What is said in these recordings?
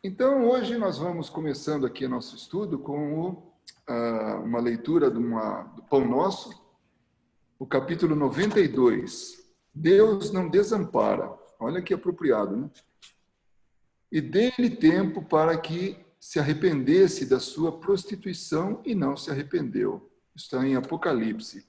Então, hoje nós vamos começando aqui nosso estudo com uma leitura do Pão Nosso, o capítulo 92. Deus não desampara. Olha que apropriado, né? E dê-lhe tempo para que se arrependesse da sua prostituição e não se arrependeu. Está em Apocalipse.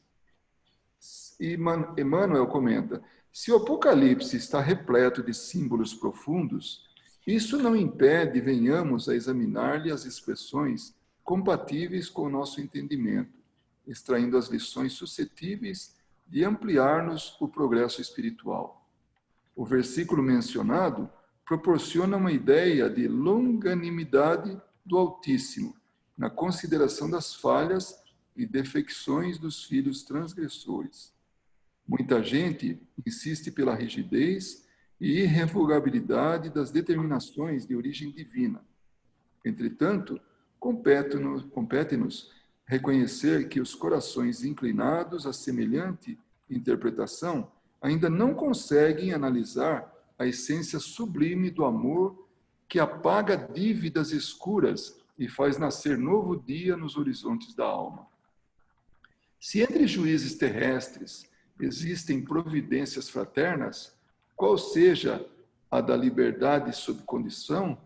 E Emmanuel comenta: se o Apocalipse está repleto de símbolos profundos, isso não impede venhamos a examinar-lhe as expressões compatíveis com o nosso entendimento, extraindo as lições suscetíveis de ampliar-nos o progresso espiritual. O versículo mencionado proporciona uma ideia de longanimidade do Altíssimo, na consideração das falhas e defecções dos filhos transgressores. Muita gente insiste pela rigidez e irrevogabilidade das determinações de origem divina. Entretanto, compete-nos reconhecer que os corações inclinados a semelhante interpretação ainda não conseguem analisar a essência sublime do amor que apaga dívidas escuras e faz nascer novo dia nos horizontes da alma. Se entre juízes terrestres existem providências fraternas, qual seja a da liberdade sob condição,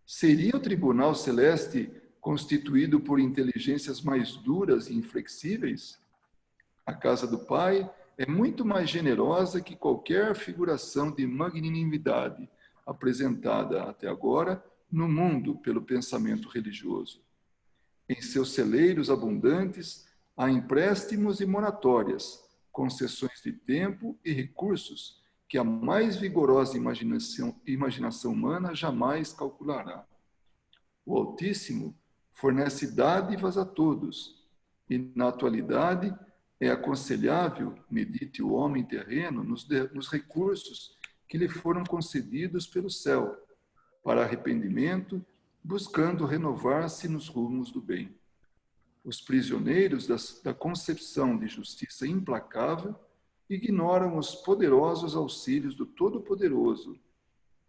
seria o tribunal celeste constituído por inteligências mais duras e inflexíveis? A casa do Pai é muito mais generosa que qualquer figuração de magnanimidade apresentada até agora no mundo pelo pensamento religioso. Em seus celeiros abundantes há empréstimos e moratórias, concessões de tempo e recursos que a mais vigorosa imaginação humana jamais calculará. O Altíssimo fornece dádivas a todos, e na atualidade é aconselhável, medite o homem terreno, nos recursos que lhe foram concedidos pelo céu, para arrependimento, buscando renovar-se nos rumos do bem. Os prisioneiros da concepção de justiça implacável ignoram os poderosos auxílios do Todo-Poderoso,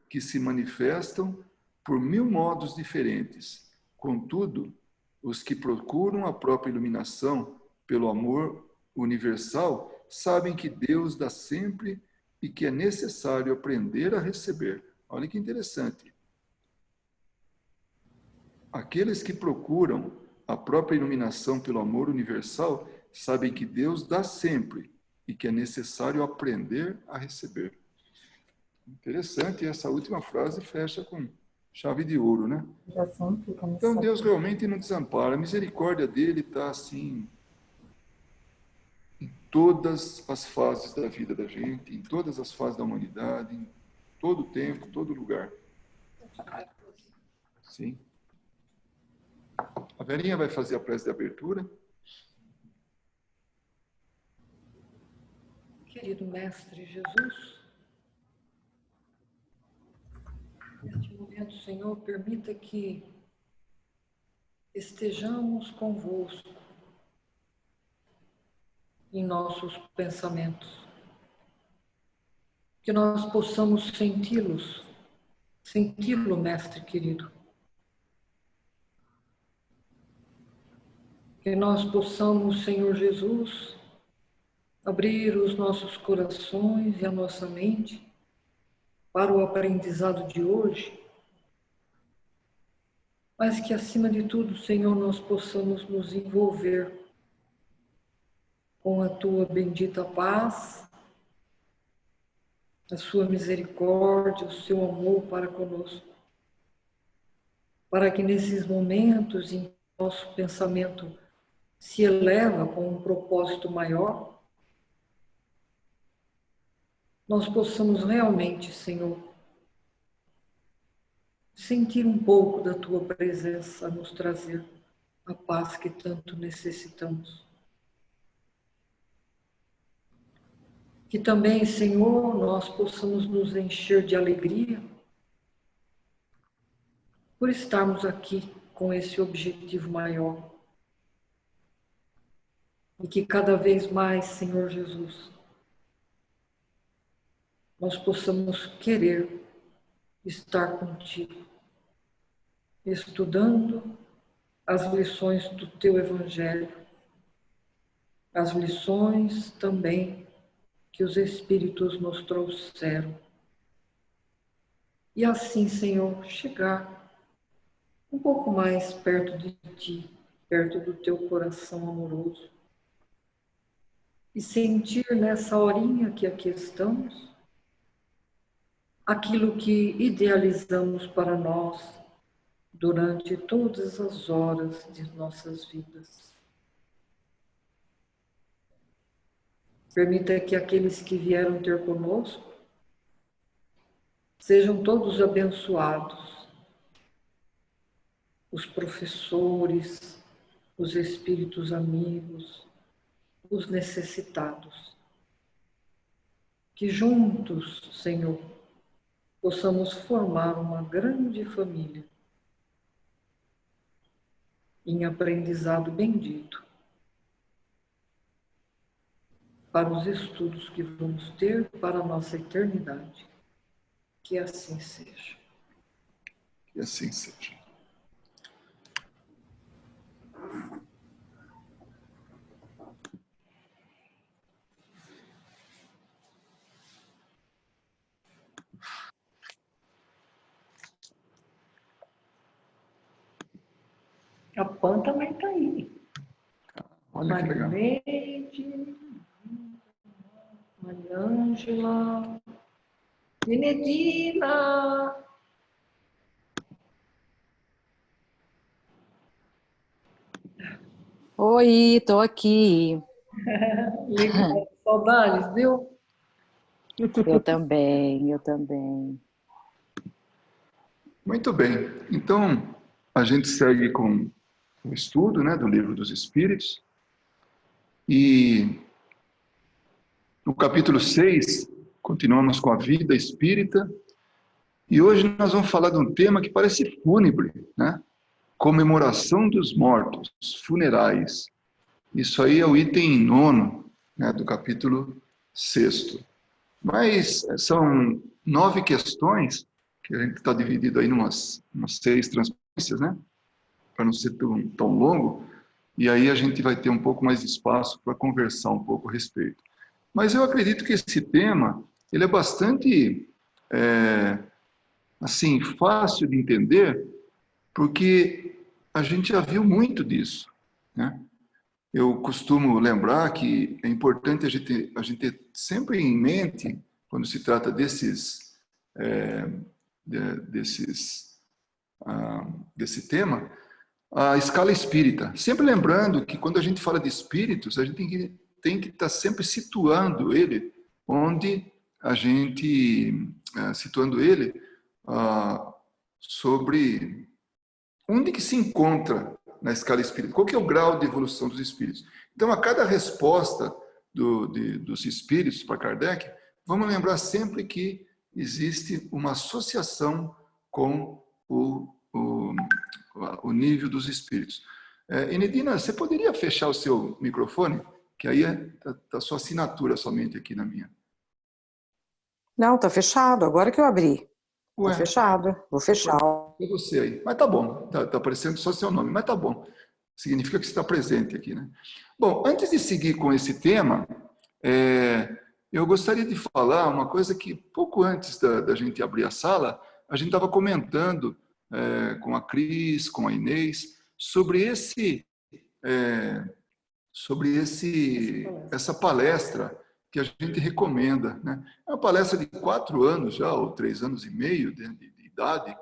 que se manifestam por 1000 modos diferentes. Contudo, os que procuram a própria iluminação pelo amor universal sabem que Deus dá sempre e que é necessário aprender a receber. Olha que interessante. Aqueles que procuram a própria iluminação pelo amor universal sabem que Deus dá sempre e que é necessário aprender a receber. Interessante, essa última frase fecha com chave de ouro, né? Então Deus realmente não desampara. A misericórdia dele está assim em todas as fases da vida da gente, em todas as fases da humanidade, em todo o tempo, todo lugar. Sim. A Verinha vai fazer a prece de abertura. Querido Mestre Jesus, neste momento, Senhor, permita que estejamos convosco em nossos pensamentos, que nós possamos senti-lo, Mestre querido, que nós possamos, Senhor Jesus, abrir os nossos corações e a nossa mente para o aprendizado de hoje, mas que, acima de tudo, Senhor, nós possamos nos envolver com a Tua bendita paz, a Sua misericórdia, o Seu amor para conosco, para que nesses momentos em que nosso pensamento se eleva com um propósito maior, nós possamos realmente, Senhor, sentir um pouco da Tua presença a nos trazer a paz que tanto necessitamos. Que também, Senhor, nós possamos nos encher de alegria por estarmos aqui com esse objetivo maior. E que cada vez mais, Senhor Jesus, nós possamos querer estar contigo, estudando as lições do teu Evangelho, as lições também que os Espíritos nos trouxeram. E assim, Senhor, chegar um pouco mais perto de Ti, perto do Teu coração amoroso, e sentir nessa horinha que aqui estamos, aquilo que idealizamos para nós durante todas as horas de nossas vidas. Permita que aqueles que vieram ter conosco sejam todos abençoados, os professores, os espíritos amigos, os necessitados. Que juntos, Senhor, possamos formar uma grande família em aprendizado bendito para os estudos que vamos ter para a nossa eternidade. Que assim seja. Que assim seja. A Pan também está aí. Olha que legal. Marineide, Mariângela, Benedina. Oi, tô aqui. Legal, saudades, viu? Eu também, eu também. Muito bem. Então, a gente segue com o estudo, né, do Livro dos Espíritos. E no capítulo 6, continuamos com a vida espírita. E hoje nós vamos falar de um tema que parece fúnebre, né? Comemoração dos mortos, funerais. Isso aí é o item 9, né, do capítulo 6. Mas são 9 questões, que a gente está dividido aí umas 6 transferências, né? Para não ser tão longo. E aí a gente vai ter um pouco mais de espaço para conversar um pouco a respeito. Mas eu acredito que esse tema, ele é bastante, assim, fácil de entender, porque a gente já viu muito disso, né? Eu costumo lembrar que é importante a gente ter sempre em mente, quando se trata desse tema, a escala espírita. Sempre lembrando que quando a gente fala de espíritos, a gente tem que estar sempre situando ele onde a gente, situando ele sobre onde que se encontra na escala espírita, qual que é o grau de evolução dos espíritos. Então, a cada resposta dos espíritos para Kardec, vamos lembrar sempre que existe uma associação com o nível dos espíritos. Enedina, você poderia fechar o seu microfone? Que aí está a sua assinatura somente aqui na minha. Não, tá fechado, agora que eu abri. Ué, Tá fechado, vou fechar. é você aí. Mas tá bom, tá aparecendo só seu nome, mas tá bom. Significa que você está presente aqui, né? Bom, antes de seguir com esse tema, eu gostaria de falar uma coisa que pouco antes da gente abrir a sala, a gente estava comentando com a Cris, com a Inês, sobre essa palestra que a gente recomenda, né? É uma palestra de 4 anos já, ou 3 anos e meio de idade.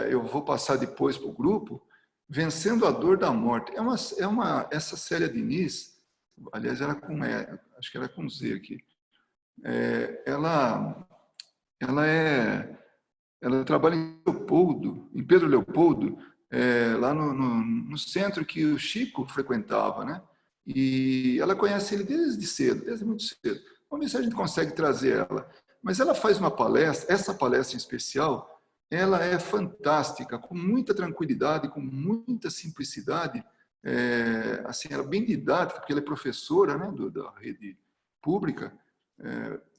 Eu vou passar depois para o grupo, Vencendo a Dor da Morte. Essa Célia Diniz, aliás, acho que era com Z aqui. Ela trabalha em Leopoldo, em Pedro Leopoldo, lá no centro que o Chico frequentava, né? E ela conhece ele desde cedo, desde muito cedo. Vamos ver se a gente consegue trazer ela. Mas ela faz uma palestra, essa palestra em especial, ela é fantástica, com muita tranquilidade, com muita simplicidade, assim, ela é bem didática, porque ela é professora, né, da rede pública,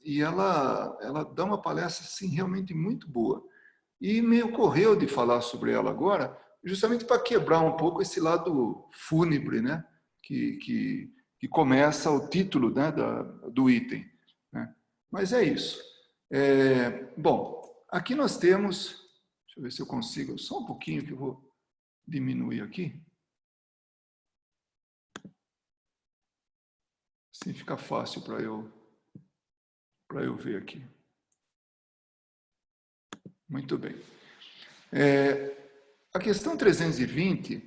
e ela dá uma palestra assim, realmente muito boa. E me ocorreu de falar sobre ela agora, justamente para quebrar um pouco esse lado fúnebre, né? Que começa o título, né, do item, né? Mas é isso. Bom, aqui nós temos, deixa eu ver se eu consigo, só um pouquinho que eu vou diminuir aqui. Assim fica fácil para eu ver aqui. Muito bem. A questão 320,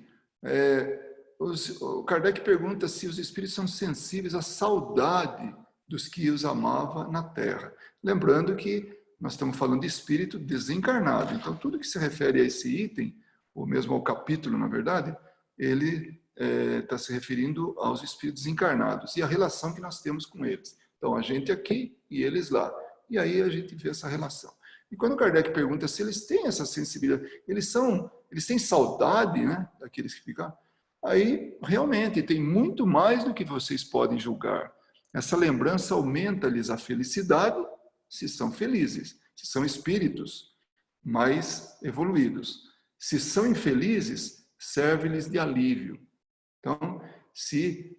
o Kardec pergunta se os espíritos são sensíveis à saudade dos que os amava na Terra. Lembrando que nós estamos falando de espírito desencarnado. Então, tudo que se refere a esse item, ou mesmo ao capítulo, na verdade, ele está se referindo aos espíritos encarnados e a relação que nós temos com eles. Então, a gente aqui e eles lá. E aí a gente vê essa relação. E quando Kardec pergunta se eles têm essa sensibilidade, eles têm saudade, né, daqueles que ficam, aí realmente tem muito mais do que vocês podem julgar. Essa lembrança aumenta-lhes a felicidade, se são felizes, se são espíritos mais evoluídos. Se são infelizes, serve-lhes de alívio. Então, se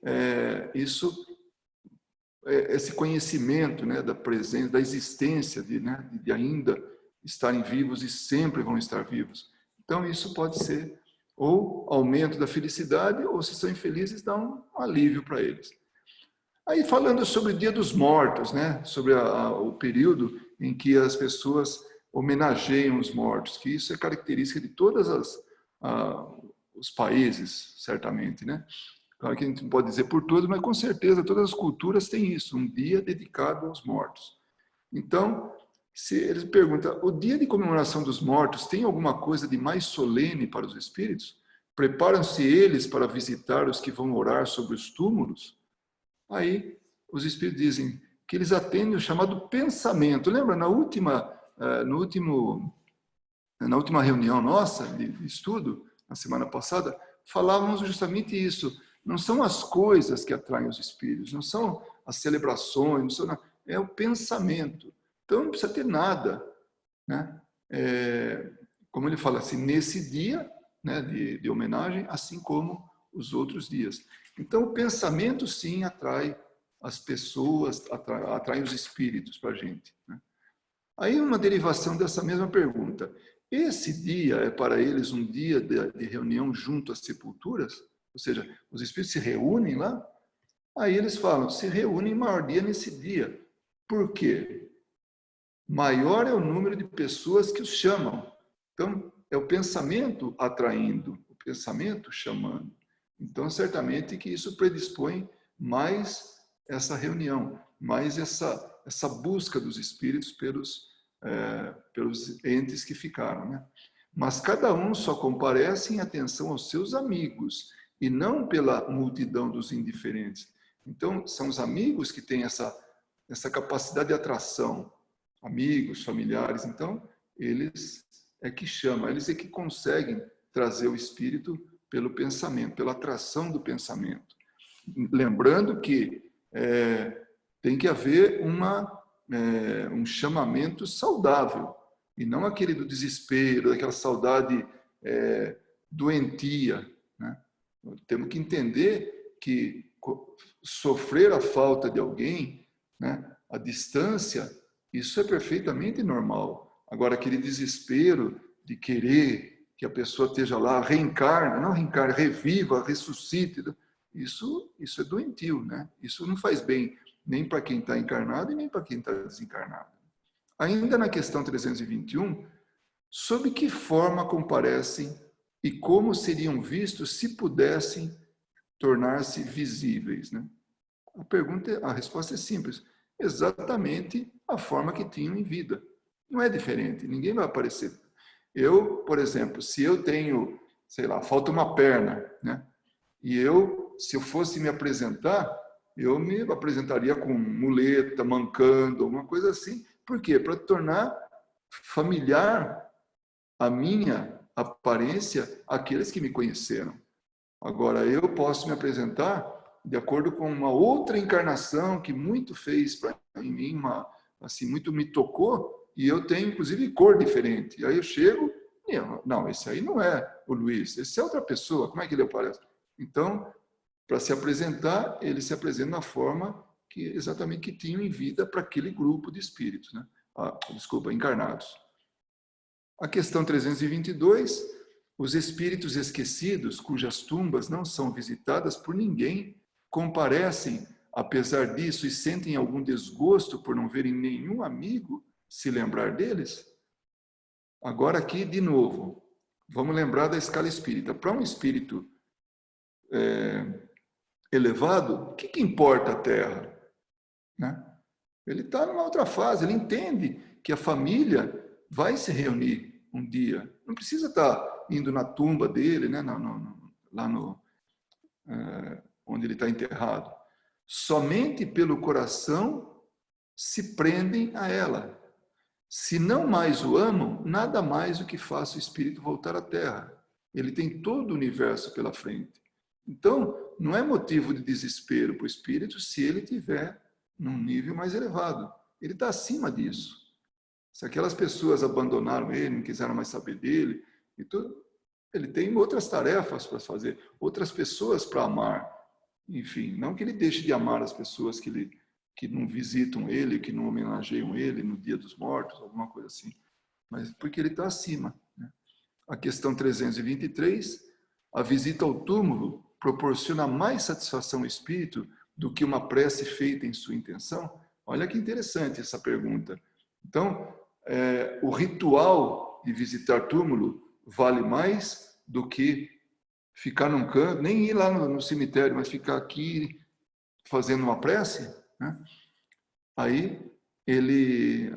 esse conhecimento, né, da presença, da existência de ainda estarem vivos e sempre vão estar vivos. Então, isso pode ser ou aumento da felicidade, ou se são infelizes, dá um alívio para eles. Aí, falando sobre o Dia dos Mortos, né, sobre o período em que as pessoas homenageiam os mortos, que isso é característica de todos os países, certamente, né? Claro que a gente não pode dizer por todos, mas com certeza todas as culturas têm isso, um dia dedicado aos mortos. Então, se eles perguntam, o dia de comemoração dos mortos tem alguma coisa de mais solene para os espíritos? Preparam-se eles para visitar os que vão orar sobre os túmulos? Aí, os espíritos dizem que eles atendem o chamado pensamento. Lembra, na última reunião nossa de estudo, na semana passada, falávamos justamente isso. Não são as coisas que atraem os espíritos, não são as celebrações, é o pensamento. Então não precisa ter nada, né? Como ele fala assim, nesse dia, né, de homenagem, assim como os outros dias. Então o pensamento sim atrai as pessoas, atrai os espíritos para a gente, né? Aí uma derivação dessa mesma pergunta. Esse dia é para eles um dia de reunião junto às sepulturas? Ou seja, os espíritos se reúnem lá? Aí eles falam, se reúnem maior dia nesse dia. Por quê? Maior é o número de pessoas que os chamam. Então, é o pensamento atraindo, o pensamento chamando. Então, certamente que isso predispõe mais essa reunião, mais essa busca dos espíritos pelos entes que ficaram, né? Mas cada um só comparece em atenção aos seus amigos e não pela multidão dos indiferentes. Então, são os amigos que têm essa capacidade de atração, amigos, familiares. Então, eles é que chamam, eles é que conseguem trazer o espírito pelo pensamento, pela atração do pensamento. Lembrando que tem que haver um chamamento saudável, e não aquele do desespero, daquela saudade doentia, né? Temos que entender que sofrer a falta de alguém, né, a distância, isso é perfeitamente normal. Agora, aquele desespero de querer que a pessoa esteja lá, reencarne, não reencarne, reviva, ressuscite, isso é doentio, né? Isso não faz bem nem para quem está encarnado e nem para quem está desencarnado. Ainda na questão 321, sob que forma comparecem e como seriam vistos se pudessem tornar-se visíveis, né? A resposta é simples. Exatamente a forma que tinham em vida. Não é diferente, ninguém vai aparecer. Eu, por exemplo, se eu tenho, sei lá, falta uma perna, né? E se eu fosse me apresentar, eu me apresentaria com muleta, mancando, alguma coisa assim. Por quê? Para tornar familiar a minha aparência àqueles que me conheceram. Agora, eu posso me apresentar de acordo com uma outra encarnação que muito fez para mim, assim, muito me tocou, e eu tenho, inclusive, cor diferente. E aí eu chego, e não, esse aí não é o Luiz, esse é outra pessoa, como é que ele aparece? Então, para se apresentar, ele se apresenta na forma que exatamente que tinham em vida para aquele grupo de espíritos, né? Encarnados. A questão 322, os espíritos esquecidos, cujas tumbas não são visitadas por ninguém, comparecem, apesar disso, e sentem algum desgosto por não verem nenhum amigo se lembrar deles? Agora aqui, de novo, vamos lembrar da escala espírita. Para um espírito elevado, o que importa a Terra? Né? Ele está numa outra fase, ele entende que a família vai se reunir um dia. Não precisa estar indo na tumba dele, né? Lá onde ele está enterrado. Somente pelo coração se prendem a ela. Se não mais o amam, nada mais o que faça o espírito voltar à Terra. Ele tem todo o universo pela frente. Então, não é motivo de desespero para o espírito se ele tiver num nível mais elevado. Ele está acima disso. Se aquelas pessoas abandonaram ele, não quiseram mais saber dele, e tudo, ele tem outras tarefas para fazer, outras pessoas para amar. Enfim, não que ele deixe de amar as pessoas que não visitam ele, que não homenageiam ele no Dia dos Mortos, alguma coisa assim, mas porque ele está acima. Né? A questão 323, a visita ao túmulo proporciona mais satisfação ao espírito do que uma prece feita em sua intenção? Olha que interessante essa pergunta. Então, o ritual de visitar túmulo vale mais do que ficar num canto, nem ir lá no cemitério, mas ficar aqui fazendo uma prece, né? Aí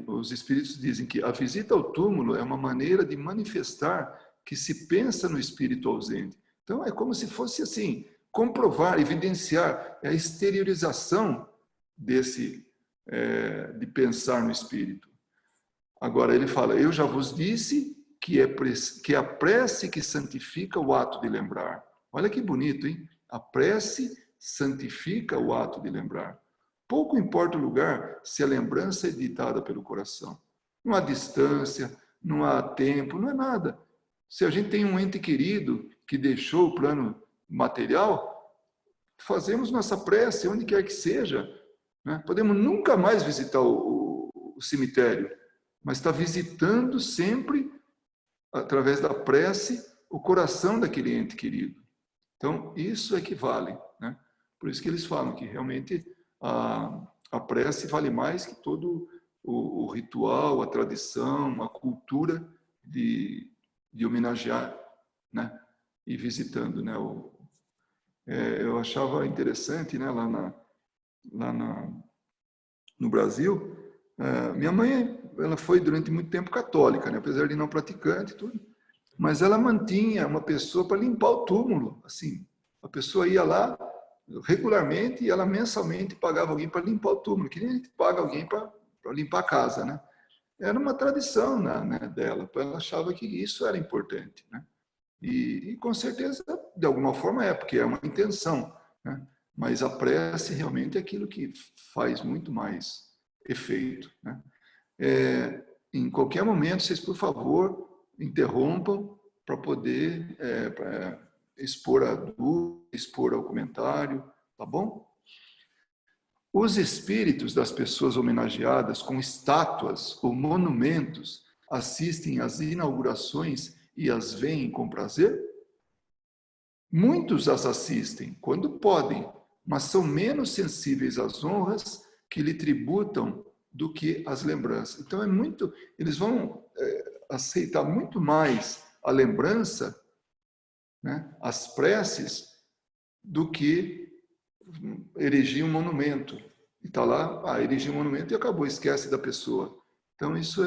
os espíritos dizem que a visita ao túmulo é uma maneira de manifestar que se pensa no espírito ausente. Então é como se fosse assim, comprovar, evidenciar a exteriorização de pensar no espírito. Agora ele fala, eu já vos disse que é a prece que santifica o ato de lembrar. Olha que bonito, hein? A prece santifica o ato de lembrar. Pouco importa o lugar se a lembrança é ditada pelo coração. Não há distância, não há tempo, não é nada. Se a gente tem um ente querido que deixou o plano material, fazemos nossa prece onde quer que seja. Né? Podemos nunca mais visitar o cemitério, mas está visitando sempre, através da prece, o coração daquele ente querido. Então, isso equivale. Né? Por isso que eles falam que realmente a prece vale mais que todo o ritual, a tradição, a cultura de homenagear, né? E visitando. Né? Eu achava interessante, né? No Brasil, minha mãe ela foi durante muito tempo católica, né? Apesar de não praticante e tudo, mas ela mantinha uma pessoa para limpar o túmulo. Assim, a pessoa ia lá regularmente e ela mensalmente pagava alguém para limpar o túmulo, que nem a gente paga alguém para limpar a casa, né? Era uma tradição, né, dela, ela achava que isso era importante, né? E com certeza, de alguma forma porque é uma intenção, né? Mas a prece realmente é aquilo que faz muito mais efeito, né? Em qualquer momento, vocês, por favor, interrompam para poder expor a dúvida, expor ao comentário, tá bom? Os espíritos das pessoas homenageadas com estátuas ou monumentos assistem às inaugurações e as veem com prazer? Muitos as assistem quando podem, mas são menos sensíveis às honras que lhe tributam do que às lembranças. Então eles vão aceitar muito mais a lembrança, né, as preces, do que erigir um monumento. E está lá, erigir um monumento e acabou, esquece da pessoa. Então isso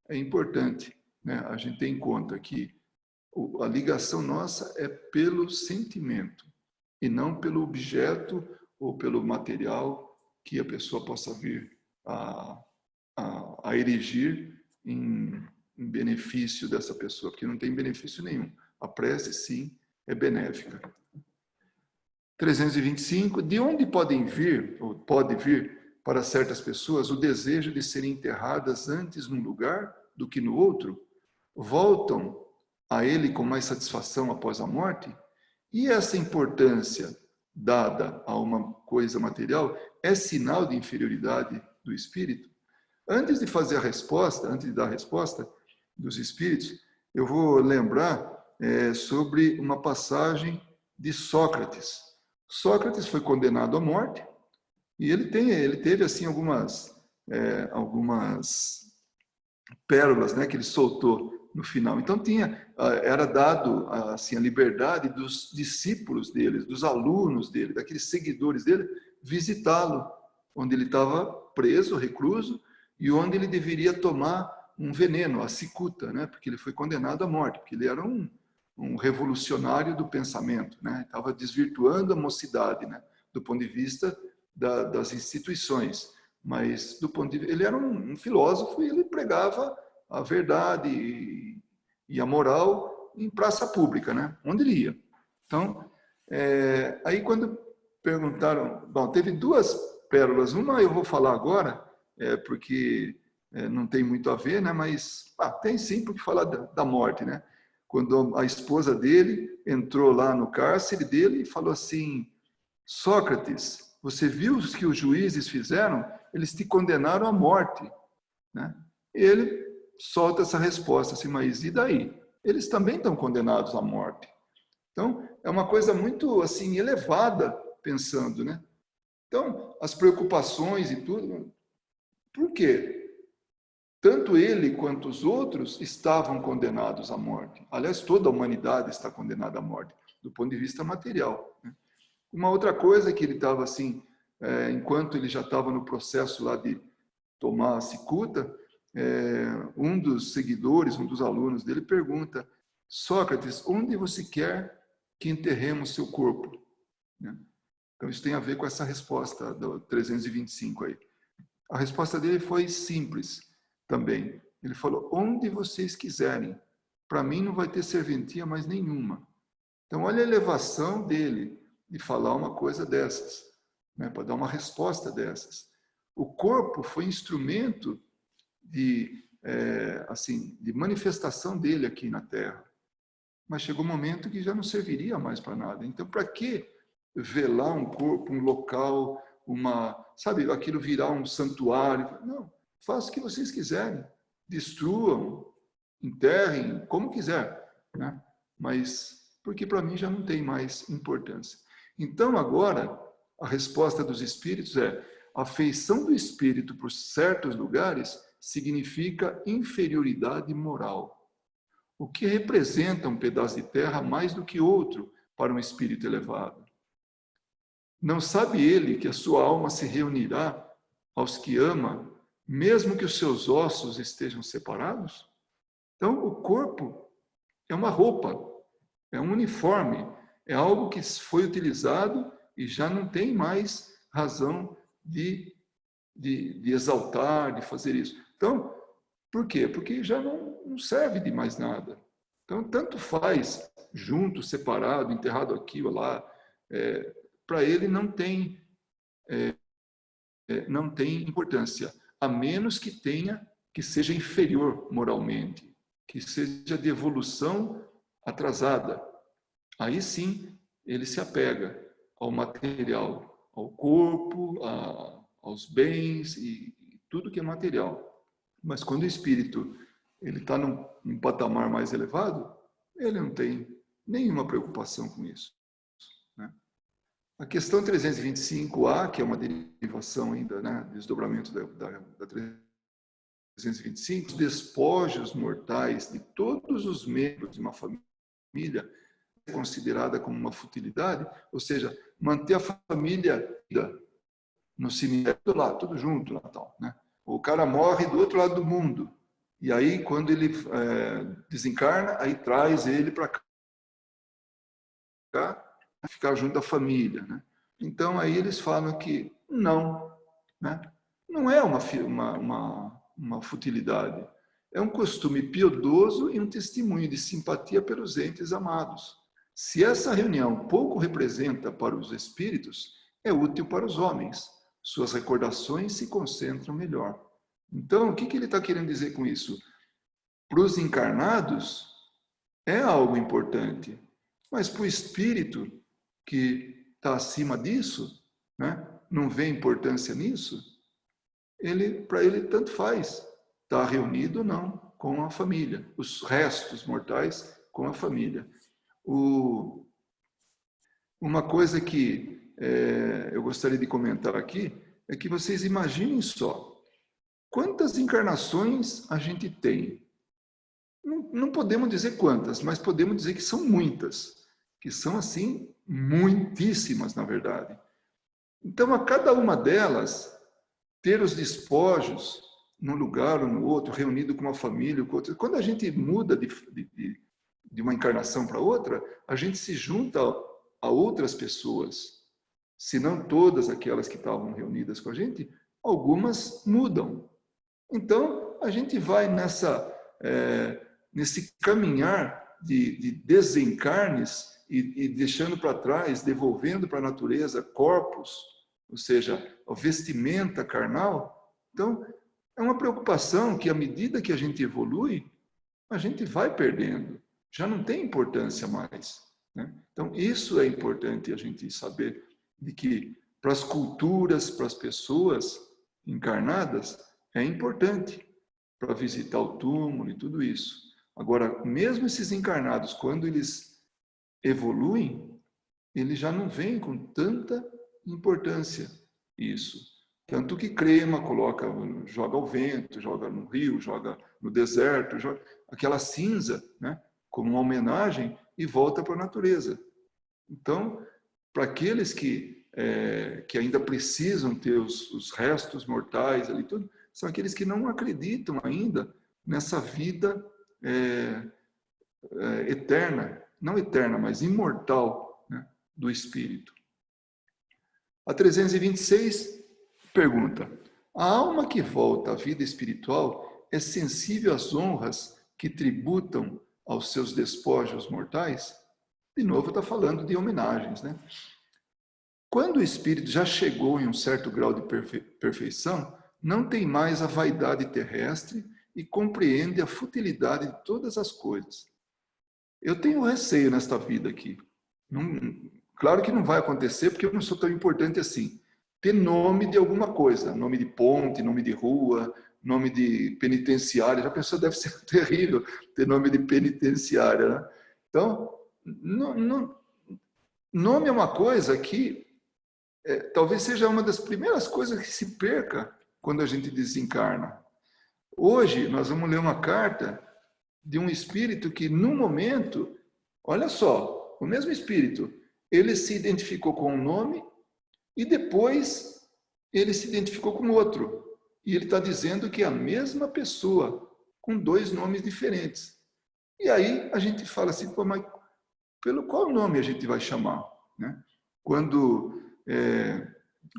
é importante, né, a gente ter em conta que a ligação nossa é pelo sentimento e não pelo objeto ou pelo material que a pessoa possa vir a erigir em benefício dessa pessoa, porque não tem benefício nenhum. A prece, sim, é benéfica. 325. De onde podem vir, ou pode vir, para certas pessoas, o desejo de serem enterradas antes num lugar do que no outro, voltam a ele com mais satisfação após a morte, e essa importância dada a uma coisa material é sinal de inferioridade do espírito? Antes de fazer a resposta, antes de dar a resposta dos espíritos, eu vou lembrar sobre uma passagem de Sócrates. Sócrates foi condenado à morte e ele teve assim algumas pérolas, né, que ele soltou no final. Então era dado assim a liberdade dos discípulos dele, dos alunos dele, daqueles seguidores dele, visitá-lo, onde ele estava preso, recluso, e onde ele deveria tomar um veneno, a cicuta, né, porque ele foi condenado à morte, porque ele era um revolucionário do pensamento, né, estava desvirtuando a mocidade, né, do ponto de vista das instituições. Mas do ponto de vista, ele era um filósofo e ele pregava a verdade e a moral em praça pública, né? Onde ele ia. Então, aí quando perguntaram, bom, teve duas pérolas, uma eu vou falar agora, porque não tem muito a ver, né? Mas tem sim, porque falar da morte, né? Quando a esposa dele entrou lá no cárcere dele e falou assim: Sócrates, você viu o que os juízes fizeram? Eles te condenaram à morte, né? Ele solta essa resposta assim, mas e daí? Eles também estão condenados à morte. Então, é uma coisa muito assim elevada pensando, né? Então, as preocupações e tudo, por quê? Tanto ele quanto os outros estavam condenados à morte. Aliás, toda a humanidade está condenada à morte, do ponto de vista material, né? Uma outra coisa que ele estava assim, enquanto ele já estava no processo lá de tomar a cicuta, um dos seguidores, um dos alunos dele pergunta: Sócrates, onde você quer que enterremos seu corpo? Né? Então isso tem a ver com essa resposta do 325 aí. A resposta dele foi simples também. Ele falou: onde vocês quiserem. Para mim não vai ter serventia mais nenhuma. Então olha a elevação dele de falar uma coisa dessas, né, para dar uma resposta dessas. O corpo foi instrumento de manifestação dele aqui na Terra. Mas chegou um momento que já não serviria mais para nada. Então, para que velar um corpo, um local, sabe, aquilo virar um santuário? Não, faça o que vocês quiserem. Destruam, enterrem, como quiser, né? Mas porque para mim já não tem mais importância. Então, agora, a resposta dos espíritos é: a afeição do espírito por certos lugares significa inferioridade moral, o que representa um pedaço de terra mais do que outro para um espírito elevado. Não sabe ele que a sua alma se reunirá aos que ama, mesmo que os seus ossos estejam separados? Então, o corpo é uma roupa, é um uniforme, é algo que foi utilizado e já não tem mais razão de exaltar, de fazer isso. Então, por quê? Porque já não serve de mais nada. Então, tanto faz, junto, separado, enterrado aqui ou lá, para ele não tem importância, a menos que seja inferior moralmente, que seja de evolução atrasada. Aí sim, ele se apega ao material, ao corpo, aos bens e tudo que é material. Mas quando o espírito ele está num patamar mais elevado, ele não tem nenhuma preocupação com isso, né? A questão 325A, que é uma derivação ainda, né, desdobramento da 325, os despojos mortais de todos os membros de uma família é considerada como uma futilidade, ou seja, manter a família no cemitério lá, tudo junto, lá, tal, né? O cara morre do outro lado do mundo. E aí, quando ele desencarna, aí traz ele para cá, ficar junto da família, né? Então, aí eles falam que não, né? Não é uma futilidade. É um costume piedoso e um testemunho de simpatia pelos entes amados. Se essa reunião pouco representa para os espíritos, é útil para os homens. suas recordações se concentram melhor. Então, o que ele está querendo dizer com isso? Para os encarnados, é algo importante, mas para o espírito que está acima disso, né, não vê importância nisso, para ele tanto faz estar reunido ou não com a família, os restos mortais com a família. Uma coisa que eu gostaria de comentar aqui é que vocês imaginem só, quantas encarnações a gente tem? Não podemos dizer quantas, mas podemos dizer que são muitas, que são assim, muitíssimas, na verdade. Então, a cada uma delas, ter os despojos num lugar ou no outro, reunido com uma família, com outra. Quando a gente muda de uma encarnação para outra, a gente se junta a outras pessoas. Se não todas aquelas que estavam reunidas com a gente, algumas mudam. Então, a gente vai nesse caminhar de desencarnes e deixando para trás, devolvendo para a natureza corpos, ou seja, a vestimenta carnal. Então, é uma preocupação que, à medida que a gente evolui, a gente vai perdendo. Já não tem importância mais, né? Então, isso é importante a gente saber, de que para as culturas, para as pessoas encarnadas, é importante para visitar o túmulo e tudo isso. Agora, mesmo esses encarnados, quando eles evoluem, eles já não veem com tanta importância isso. Tanto que crema, joga ao vento, joga no rio, joga no deserto, joga aquela cinza, né, como uma homenagem, e volta para a natureza. Então, para aqueles que ainda precisam ter os restos mortais ali tudo, são aqueles que não acreditam ainda nessa vida eterna, não eterna, mas imortal, né, do espírito. A 326 pergunta: a alma que volta à vida espiritual é sensível às honras que tributam aos seus despojos mortais? De novo, está falando de homenagens, né? Quando o espírito já chegou em um certo grau de perfeição, não tem mais a vaidade terrestre e compreende a futilidade de todas as coisas. Eu tenho receio nesta vida aqui. Claro que não vai acontecer, porque eu não sou tão importante assim. Ter nome de alguma coisa, nome de ponte, nome de rua, nome de penitenciária. Já pensou, deve ser terrível ter nome de penitenciária, né? Então, nome é uma coisa que talvez seja uma das primeiras coisas que se perca quando a gente desencarna. Hoje, nós vamos ler uma carta de um espírito que, num momento, olha só, o mesmo espírito, ele se identificou com um nome e depois ele se identificou com outro. E ele está dizendo que é a mesma pessoa, com dois nomes diferentes. E aí a gente fala assim, pô, mas pelo qual nome a gente vai chamar, né? Quando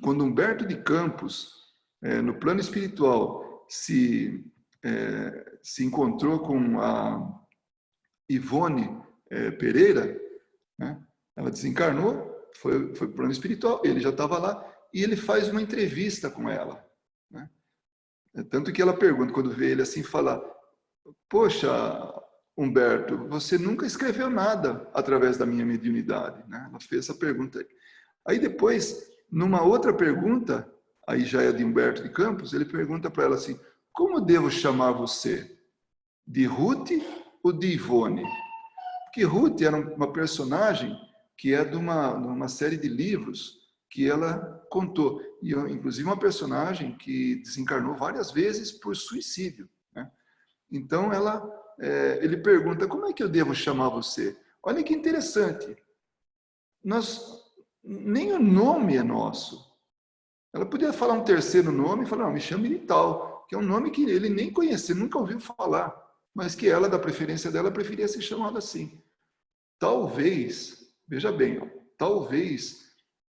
Humberto de Campos, no plano espiritual, se encontrou com a Ivone Pereira, né? Ela desencarnou, foi para o plano espiritual, ele já estava lá, e ele faz uma entrevista com ela, né? Tanto que ela pergunta, quando vê ele assim, fala: poxa, Humberto, você nunca escreveu nada através da minha mediunidade, né? Ela fez essa pergunta aí. Aí depois, numa outra pergunta, aí já é de Humberto de Campos, ele pergunta para ela assim: como devo chamar você? De Ruth ou de Ivone? Porque Ruth era uma personagem que é de uma série de livros que ela contou. E, inclusive, uma personagem que desencarnou várias vezes por suicídio, né? Então, ele pergunta: como é que eu devo chamar você? Olha que interessante. Nem o nome é nosso. Ela podia falar um terceiro nome e falar: não, me chame de tal, que é um nome que ele nem conhecia, nunca ouviu falar, mas que ela, da preferência dela, preferia ser chamada assim. Talvez, veja bem, talvez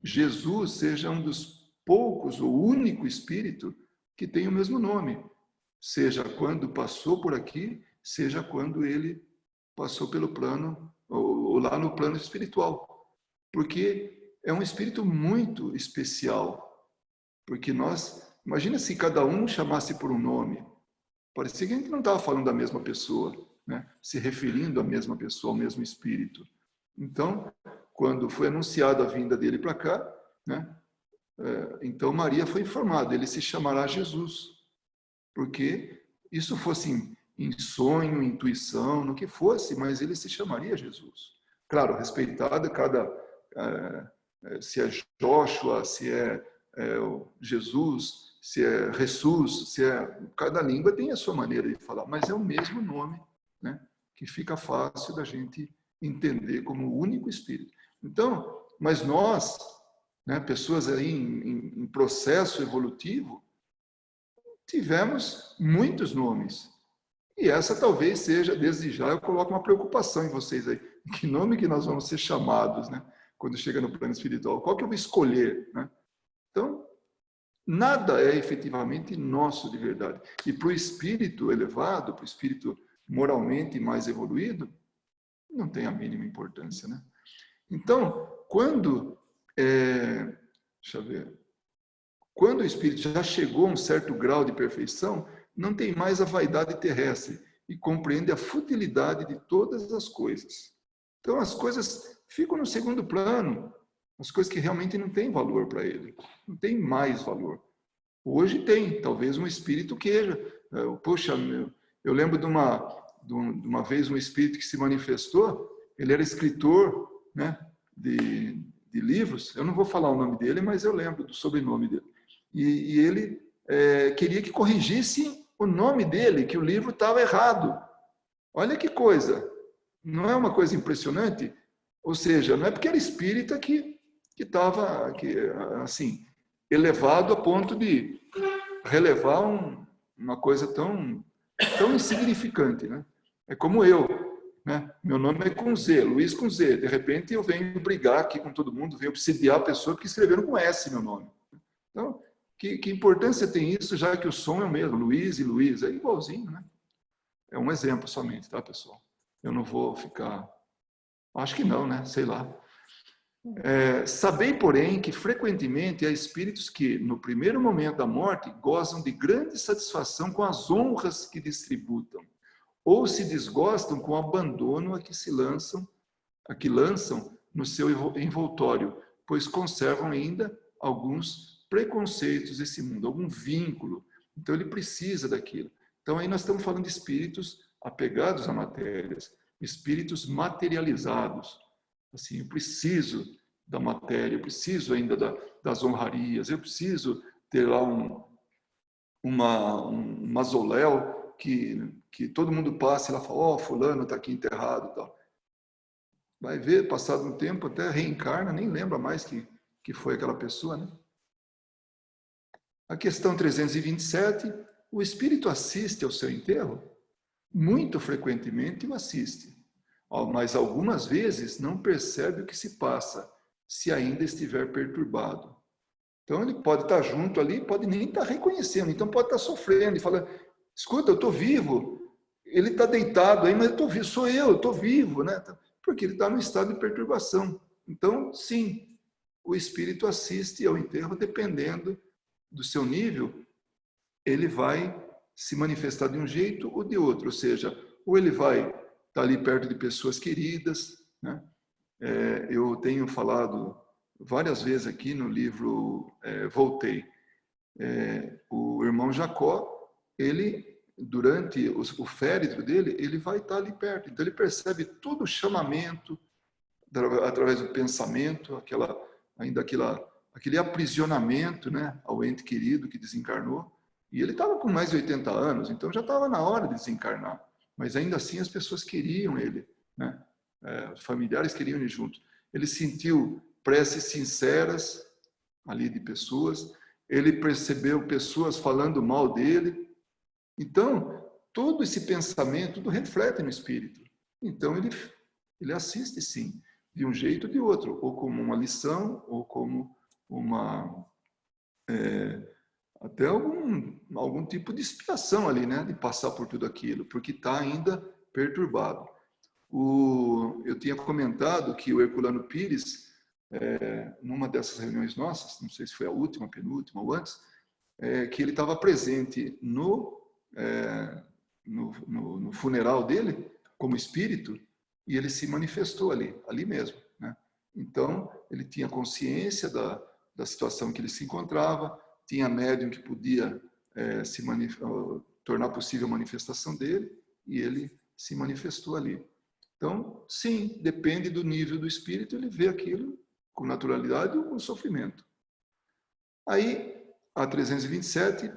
Jesus seja um dos poucos, ou único espírito que tem o mesmo nome, seja quando passou por aqui, seja quando ele passou pelo plano, ou lá no plano espiritual, porque é um espírito muito especial, Porque imagina se cada um chamasse por um nome. Parecia que a gente não estava falando da mesma pessoa, né? Se referindo à mesma pessoa, ao mesmo Espírito. Então, quando foi anunciada a vinda dele para cá, né? Então Maria foi informada, ele se chamará Jesus, porque isso fosse em sonho, intuição, no que fosse, mas ele se chamaria Jesus. Claro, respeitada se é Joshua, se é Jesus, se é Jesus, cada língua tem a sua maneira de falar, mas é o mesmo nome, né? Que fica fácil da gente entender como o único Espírito. Então, mas nós, né, pessoas aí em processo evolutivo, tivemos muitos nomes. E essa talvez seja, desde já, eu coloco uma preocupação em vocês aí. Que nome que nós vamos ser chamados, né? Quando chega no plano espiritual? Qual que eu vou escolher, né? Então, nada é efetivamente nosso de verdade. E para o espírito elevado, para o espírito moralmente mais evoluído, não tem a mínima importância, né? Então, deixa eu ver, quando o espírito já chegou a um certo grau de perfeição, não tem mais a vaidade terrestre e compreende a futilidade de todas as coisas. Então, as coisas ficam no segundo plano, as coisas que realmente não têm valor para ele, não tem mais valor. Hoje tem, talvez um espírito queira. Poxa, eu lembro de uma vez um espírito que se manifestou, ele era escritor, né, de livros, eu não vou falar o nome dele, mas eu lembro do sobrenome dele. E ele queria que corrigisse o nome dele, que o livro estava errado. Olha que coisa, não é uma coisa impressionante? Ou seja, não é porque era espírita que estava assim, elevado a ponto de relevar uma coisa tão insignificante, né? É como eu, né? Meu nome é com Z, Luiz com Z. De repente eu venho brigar aqui com todo mundo, venho obsidiar a pessoa que escreveram com S meu nome. Então, que importância tem isso, já que o som é o mesmo, Luiz e Luiz, é igualzinho, né? É um exemplo somente, tá, pessoal? Eu não vou ficar... Acho que não, né? Sei lá. Sabei, porém, que frequentemente há espíritos que, no primeiro momento da morte, gozam de grande satisfação com as honras que distributam, ou se desgostam com o abandono a que lançam no seu envoltório, pois conservam ainda alguns preconceitos desse mundo, algum vínculo. Então ele precisa daquilo. Então aí nós estamos falando de espíritos apegados a matérias, espíritos materializados. Assim, eu preciso da matéria, eu preciso ainda das honrarias, eu preciso ter lá um mausoléu que todo mundo passa e lá fala, ó, fulano está aqui enterrado e tal. Vai ver, passado um tempo, até reencarna, nem lembra mais que foi aquela pessoa, né? A questão 327, o espírito assiste ao seu enterro? Muito frequentemente o assiste, mas algumas vezes não percebe o que se passa, se ainda estiver perturbado. Então ele pode estar junto ali, pode nem estar reconhecendo, então pode estar sofrendo e falando, escuta, eu estou vivo, ele está deitado aí, mas eu estou vivo, sou eu estou vivo, né? Porque ele está no estado de perturbação. Então, sim, o espírito assiste ao enterro, dependendo do seu nível, ele vai se manifestar de um jeito ou de outro, ou seja, ou ele vai estar ali perto de pessoas queridas, né? Eu tenho falado várias vezes aqui no livro Voltei, o irmão Jacó, ele, durante o féretro dele, ele vai estar ali perto, então ele percebe todo o chamamento através do pensamento, aquele aprisionamento, né, ao ente querido que desencarnou. E ele estava com mais de 80 anos, então já estava na hora de desencarnar. Mas ainda assim as pessoas queriam ele, né? Os familiares queriam ele junto. Ele sentiu preces sinceras ali de pessoas, ele percebeu pessoas falando mal dele. Então, todo esse pensamento, tudo reflete no espírito. Então, ele assiste sim, de um jeito ou de outro, ou como uma lição, ou como até algum tipo de expiação ali, né? De passar por tudo aquilo, porque está ainda perturbado. Eu tinha comentado que o Herculano Pires, numa dessas reuniões nossas, não sei se foi a última, penúltima ou antes, que ele estava presente no funeral dele, como espírito, e ele se manifestou ali mesmo, né? Então, ele tinha consciência da situação que ele se encontrava, tinha médium que podia tornar possível a manifestação dele, e ele se manifestou ali. Então, sim, depende do nível do espírito, ele vê aquilo com naturalidade ou com sofrimento. Aí, a 327,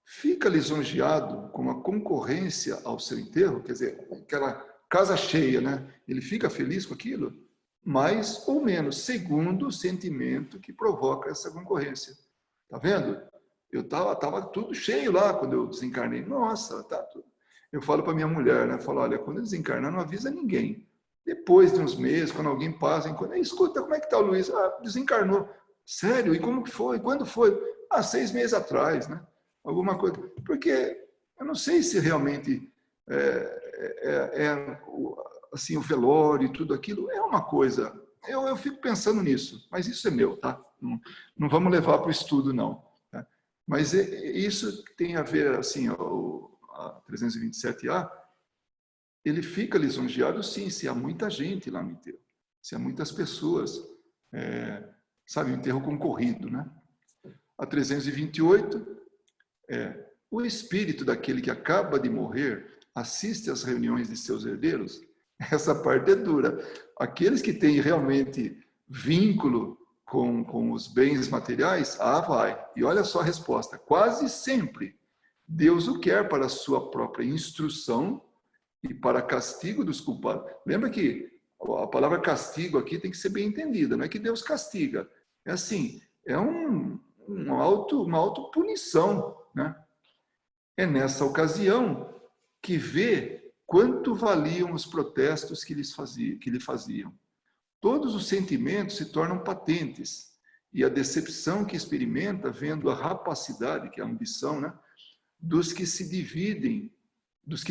fica lisonjeado com a concorrência ao seu enterro, quer dizer, aquela casa cheia, né? Ele fica feliz com aquilo, mais ou menos, segundo o sentimento que provoca essa concorrência. Tá vendo? Eu tava tudo cheio lá quando eu desencarnei. Nossa, tá tudo. Eu falo para minha mulher, né? Falo, olha, quando eu desencarnar, não avisa ninguém. Depois de uns meses, quando alguém passa, escuta, como é que tá o Luiz? Desencarnou. Sério? E como que foi? Quando foi? 6 meses atrás, né? Alguma coisa. Porque eu não sei se realmente assim, o velório e tudo aquilo é uma coisa. Eu fico pensando nisso, mas isso é meu, tá? Não vamos levar para o estudo, não. Tá? Mas isso tem a ver, assim, a 327A, ele fica lisonjeado, sim, se há muita gente lá no enterro, se há muitas pessoas, sabe, um enterro concorrido, né? A 328, o espírito daquele que acaba de morrer assiste às reuniões de seus herdeiros. Essa parte é dura. Aqueles que têm realmente vínculo com os bens materiais, vai. E olha só a resposta. Quase sempre, Deus o quer para a sua própria instrução e para castigo dos culpados. Lembra que a palavra castigo aqui tem que ser bem entendida. Não é que Deus castiga. É assim, é uma autopunição, né? É nessa ocasião que vê quanto valiam os protestos que lhe faziam. Todos os sentimentos se tornam patentes e a decepção que experimenta vendo a rapacidade, que é a ambição, né, dos que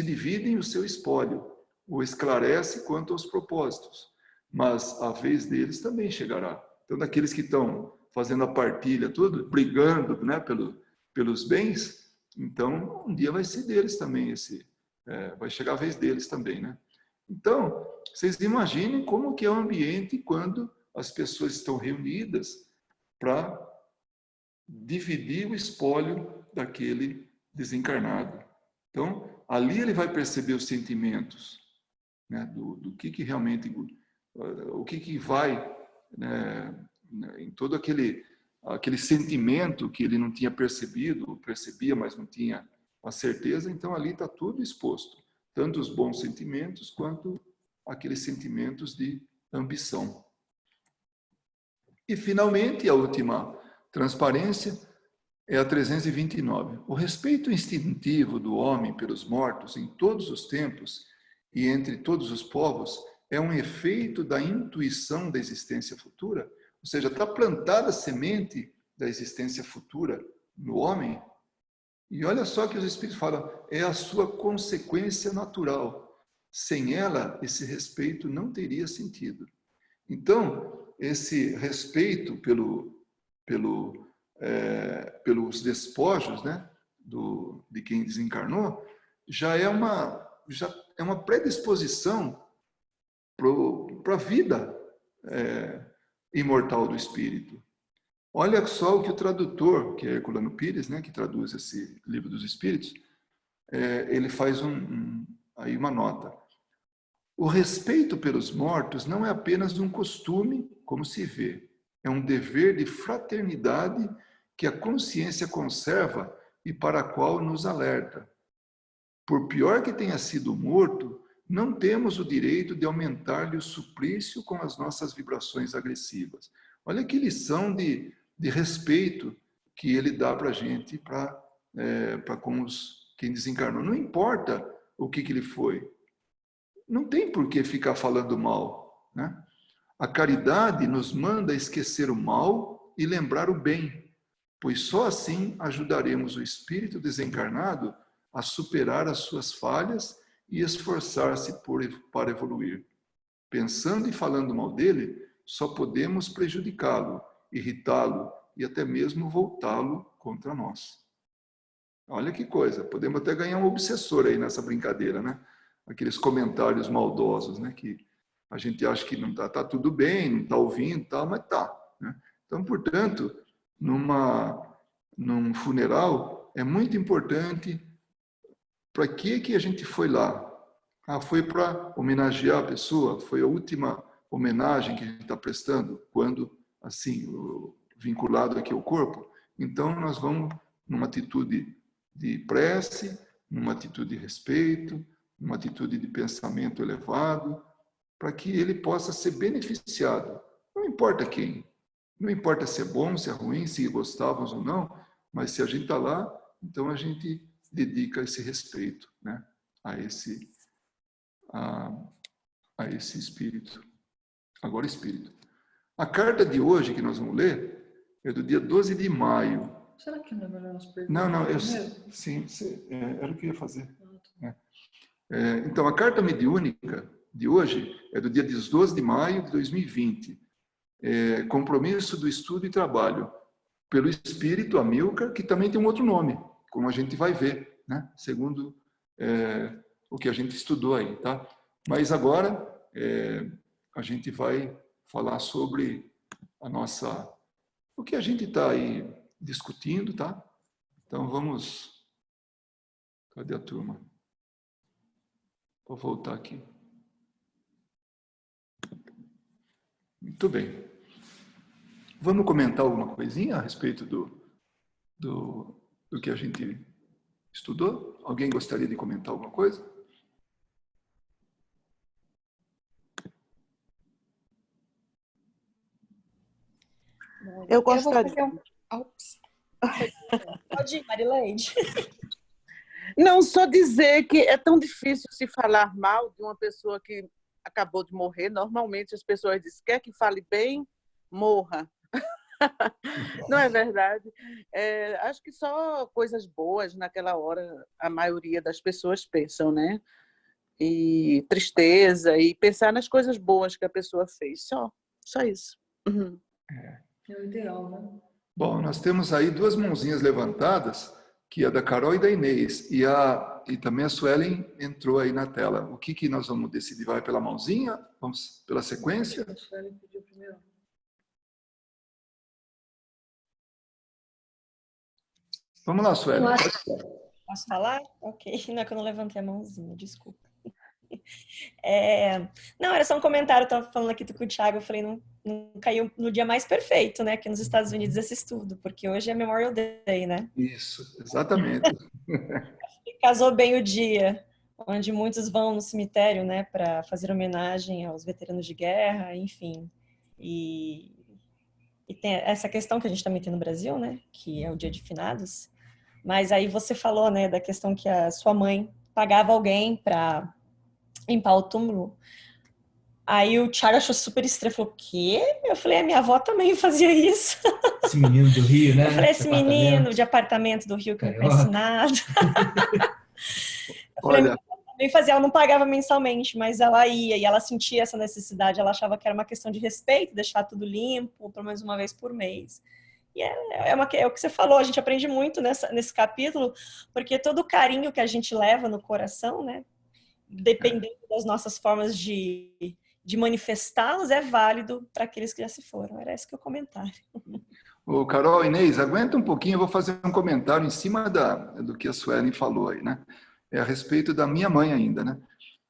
dividem o seu espólio, o esclarece quanto aos propósitos, mas a vez deles também chegará. Então, daqueles que estão fazendo a partilha, tudo, brigando, né, pelos bens, então um dia vai ser deles também, vai chegar a vez deles também, né? Então, vocês imaginem como que é o ambiente quando as pessoas estão reunidas para dividir o espólio daquele desencarnado. Então, ali ele vai perceber os sentimentos, né, do que realmente, o que vai, né, em todo aquele sentimento que ele não tinha percebido, percebia, mas não tinha a certeza. Então, ali está tudo exposto, tanto os bons sentimentos quanto aqueles sentimentos de ambição. E, finalmente, a última transparência é a 329. O respeito instintivo do homem pelos mortos em todos os tempos e entre todos os povos é um efeito da intuição da existência futura. Ou seja, está plantada a semente da existência futura no homem. E olha só que os Espíritos falam, é a sua consequência natural. Sem ela, esse respeito não teria sentido. Então, esse respeito pelos despojos, né, de quem desencarnou, já é uma predisposição para a vida imortal do espírito. Olha só o que o tradutor, que é Herculano Pires, né, que traduz esse livro dos Espíritos, ele faz aí uma nota. O respeito pelos mortos não é apenas um costume, como se vê, é um dever de fraternidade que a consciência conserva e para a qual nos alerta. Por pior que tenha sido morto, não temos o direito de aumentar-lhe o suplício com as nossas vibrações agressivas. Olha que lição de respeito que ele dá para a gente, para com quem desencarnou. Não importa o que ele foi. Não tem por que ficar falando mal, né? A caridade nos manda esquecer o mal e lembrar o bem, pois só assim ajudaremos o espírito desencarnado a superar as suas falhas e esforçar-se para evoluir. Pensando e falando mal dele, só podemos prejudicá-lo, irritá-lo e até mesmo voltá-lo contra nós. Olha que coisa, podemos até ganhar um obsessor aí nessa brincadeira, né? Aqueles comentários maldosos, né? Que a gente acha que não tá tudo bem, não está ouvindo, tá, mas tá, né? Então, portanto, num funeral, é muito importante para que a gente foi lá. Foi para homenagear a pessoa, foi a última homenagem que a gente está prestando, quando, assim, vinculado aqui ao corpo. Então, nós vamos numa atitude de prece, numa atitude de respeito, numa atitude de pensamento elevado, para que ele possa ser beneficiado. Não importa quem, não importa se é bom, se é ruim, se gostávamos ou não, mas se a gente está lá, então a gente dedica esse respeito, né, a esse espírito. Agora, espírito. A carta de hoje que nós vamos ler é do dia 12 de maio. Será que não é melhor nós perguntar? Não, sim, era o que eu ia fazer. Então, a carta mediúnica de hoje é do dia 12 de maio de 2020. Compromisso do estudo e trabalho pelo espírito Amilcar, que também tem um outro nome, como a gente vai ver, né? Segundo o que a gente estudou aí, tá? Mas agora a gente vai falar sobre o que a gente está aí discutindo, tá? Então vamos. Cadê a turma? Vou voltar aqui. Muito bem. Vamos comentar alguma coisinha a respeito do que a gente estudou? Alguém gostaria de comentar alguma coisa? Eu gostaria. Pode ir, Marileide. Não, só dizer que é tão difícil se falar mal de uma pessoa que acabou de morrer. Normalmente as pessoas dizem, quer que fale bem, morra. Não é verdade? Acho que só coisas boas naquela hora a maioria das pessoas pensam, né? E tristeza, e pensar nas coisas boas que a pessoa fez. Só isso. Uhum. É o ideal, né? Bom, nós temos aí duas mãozinhas levantadas, que é da Carol e da Inês, e também a Suelen entrou aí na tela. O que nós vamos decidir? Vai pela mãozinha? Vamos pela sequência? A Suelen pediu primeiro. Vamos lá, Suelen. Posso falar? Ok, não é que eu não levantei a mãozinha, desculpa. Não, era só um comentário, eu estava falando aqui com o Thiago, eu falei, não caiu no dia mais perfeito, né, aqui nos Estados Unidos esse estudo, porque hoje é Memorial Day, né? Isso, exatamente. E casou bem o dia, onde muitos vão no cemitério, né, para fazer homenagem aos veteranos de guerra, enfim. E tem essa questão que a gente também tem no Brasil, né, que é o dia de finados. Mas aí você falou, né, da questão que a sua mãe pagava alguém para limpar o túmulo. Aí o Thiago achou super estranho, falou, o quê? Eu falei, minha avó também fazia isso. Esse menino do Rio, né? Eu falei, esse menino de apartamento do Rio que não conhece nada. Eu falei, Olha, também fazia, ela não pagava mensalmente, mas ela ia e ela sentia essa necessidade, ela achava que era uma questão de respeito, deixar tudo limpo, pelo menos uma vez por mês. E é o que você falou, a gente aprende muito nesse capítulo, porque todo o carinho que a gente leva no coração, né, dependendo das nossas formas de manifestá-los, é válido para aqueles que já se foram. Era esse que é o comentário. Ô, Carol, Inês, aguenta um pouquinho, eu vou fazer um comentário em cima do que a Suelen falou aí, né? É a respeito da minha mãe ainda, né?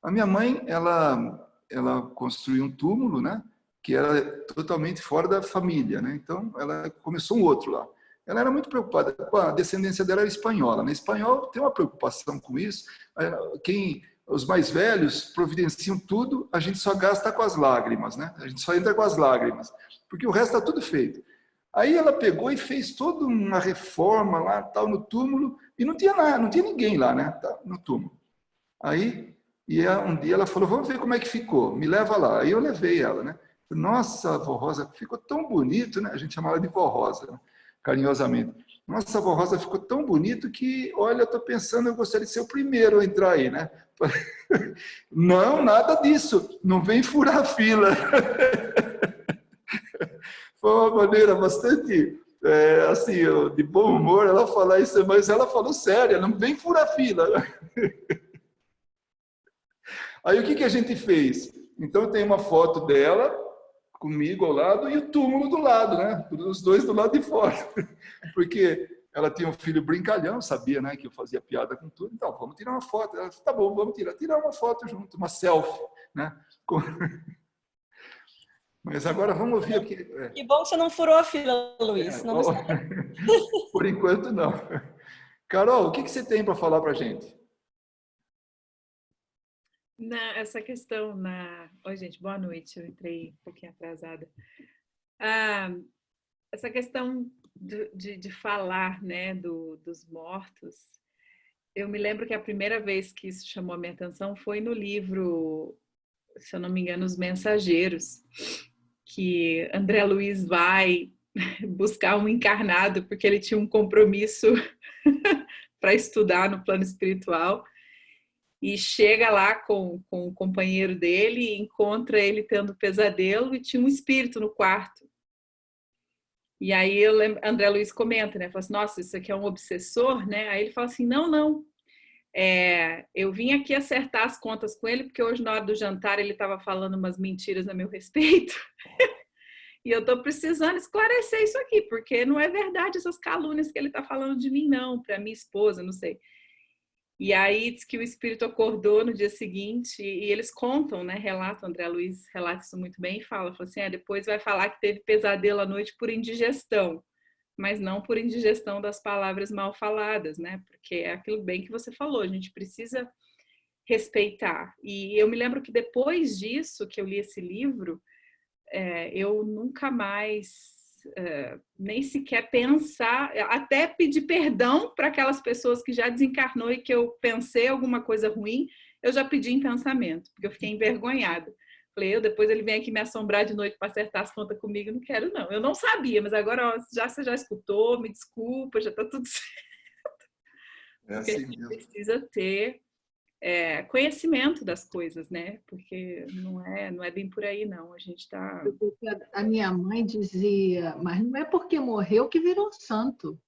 A minha mãe, ela construiu um túmulo, né? Que era totalmente fora da família, né? Então, ela começou um outro lá. Ela era muito preocupada, a descendência dela era espanhola, né? Espanhol tem uma preocupação com isso. Os mais velhos providenciam tudo, a gente só gasta com as lágrimas, né? A gente só entra com as lágrimas, porque o resto está tudo feito. Aí ela pegou e fez toda uma reforma lá, tal, no túmulo, e não tinha nada, não tinha ninguém lá, né? No túmulo. Aí, um dia ela falou, vamos ver como é que ficou, me leva lá. Aí eu levei ela, né? Nossa, a vó Rosa ficou tão bonito, né? A gente chamava de vó Rosa, né? Carinhosamente. Nossa, a vó Rosa ficou tão bonito que, olha, eu estou pensando, eu gostaria de ser o primeiro a entrar aí, né? Não, nada disso. Não vem furar a fila. foi uma maneira bastante, assim, de bom humor ela falar isso, mas ela falou sério, não vem furar fila. Aí o que a gente fez? Então tem uma foto dela, comigo ao lado, e o túmulo do lado, né? Os dois do lado de fora. Porque ela tinha um filho brincalhão, sabia, né, que eu fazia piada com tudo. Então, vamos tirar uma foto. Ela falou, tá bom, vamos tirar uma foto junto, uma selfie, né? Mas agora vamos ouvir aqui. Que bom que você não furou a fila, Luiz. Não Por enquanto, não. Carol, o que você tem para falar para a gente? Essa questão Oi, gente, boa noite. Eu entrei um pouquinho atrasada. Essa questão de falar, né, dos mortos. Eu me lembro que a primeira vez que isso chamou a minha atenção foi no livro, se eu não me engano, Os Mensageiros, que André Luiz vai buscar um encarnado porque ele tinha um compromisso para estudar no plano espiritual. E chega lá com o companheiro dele e encontra ele tendo pesadelo e tinha um espírito no quarto. E aí André Luiz comenta, né? Fala assim, nossa, isso aqui é um obsessor, né? Aí ele fala assim, não. Eu vim aqui acertar as contas com ele porque hoje na hora do jantar ele estava falando umas mentiras a meu respeito. E eu estou precisando esclarecer isso aqui, porque não é verdade essas calúnias que ele está falando de mim, não, para minha esposa, não sei. E aí diz que o espírito acordou no dia seguinte e eles contam, né? Relatam, André Luiz relata isso muito bem e fala assim, depois vai falar que teve pesadelo à noite por indigestão, mas não por indigestão das palavras mal faladas, né? Porque é aquilo bem que você falou, a gente precisa respeitar. E eu me lembro que depois disso, que eu li esse livro, eu nunca mais... nem sequer pensar, até pedir perdão para aquelas pessoas que já desencarnou e que eu pensei alguma coisa ruim, eu já pedi em pensamento, porque eu fiquei envergonhada. Falei, depois ele vem aqui me assombrar de noite para acertar as contas comigo, não quero não. Eu não sabia, mas agora você já escutou, me desculpa, já está tudo certo. É porque assim a gente mesmo. precisa ter conhecimento das coisas, né? Porque não é bem por aí, não. A gente está... A minha mãe dizia, mas não é porque morreu que virou santo.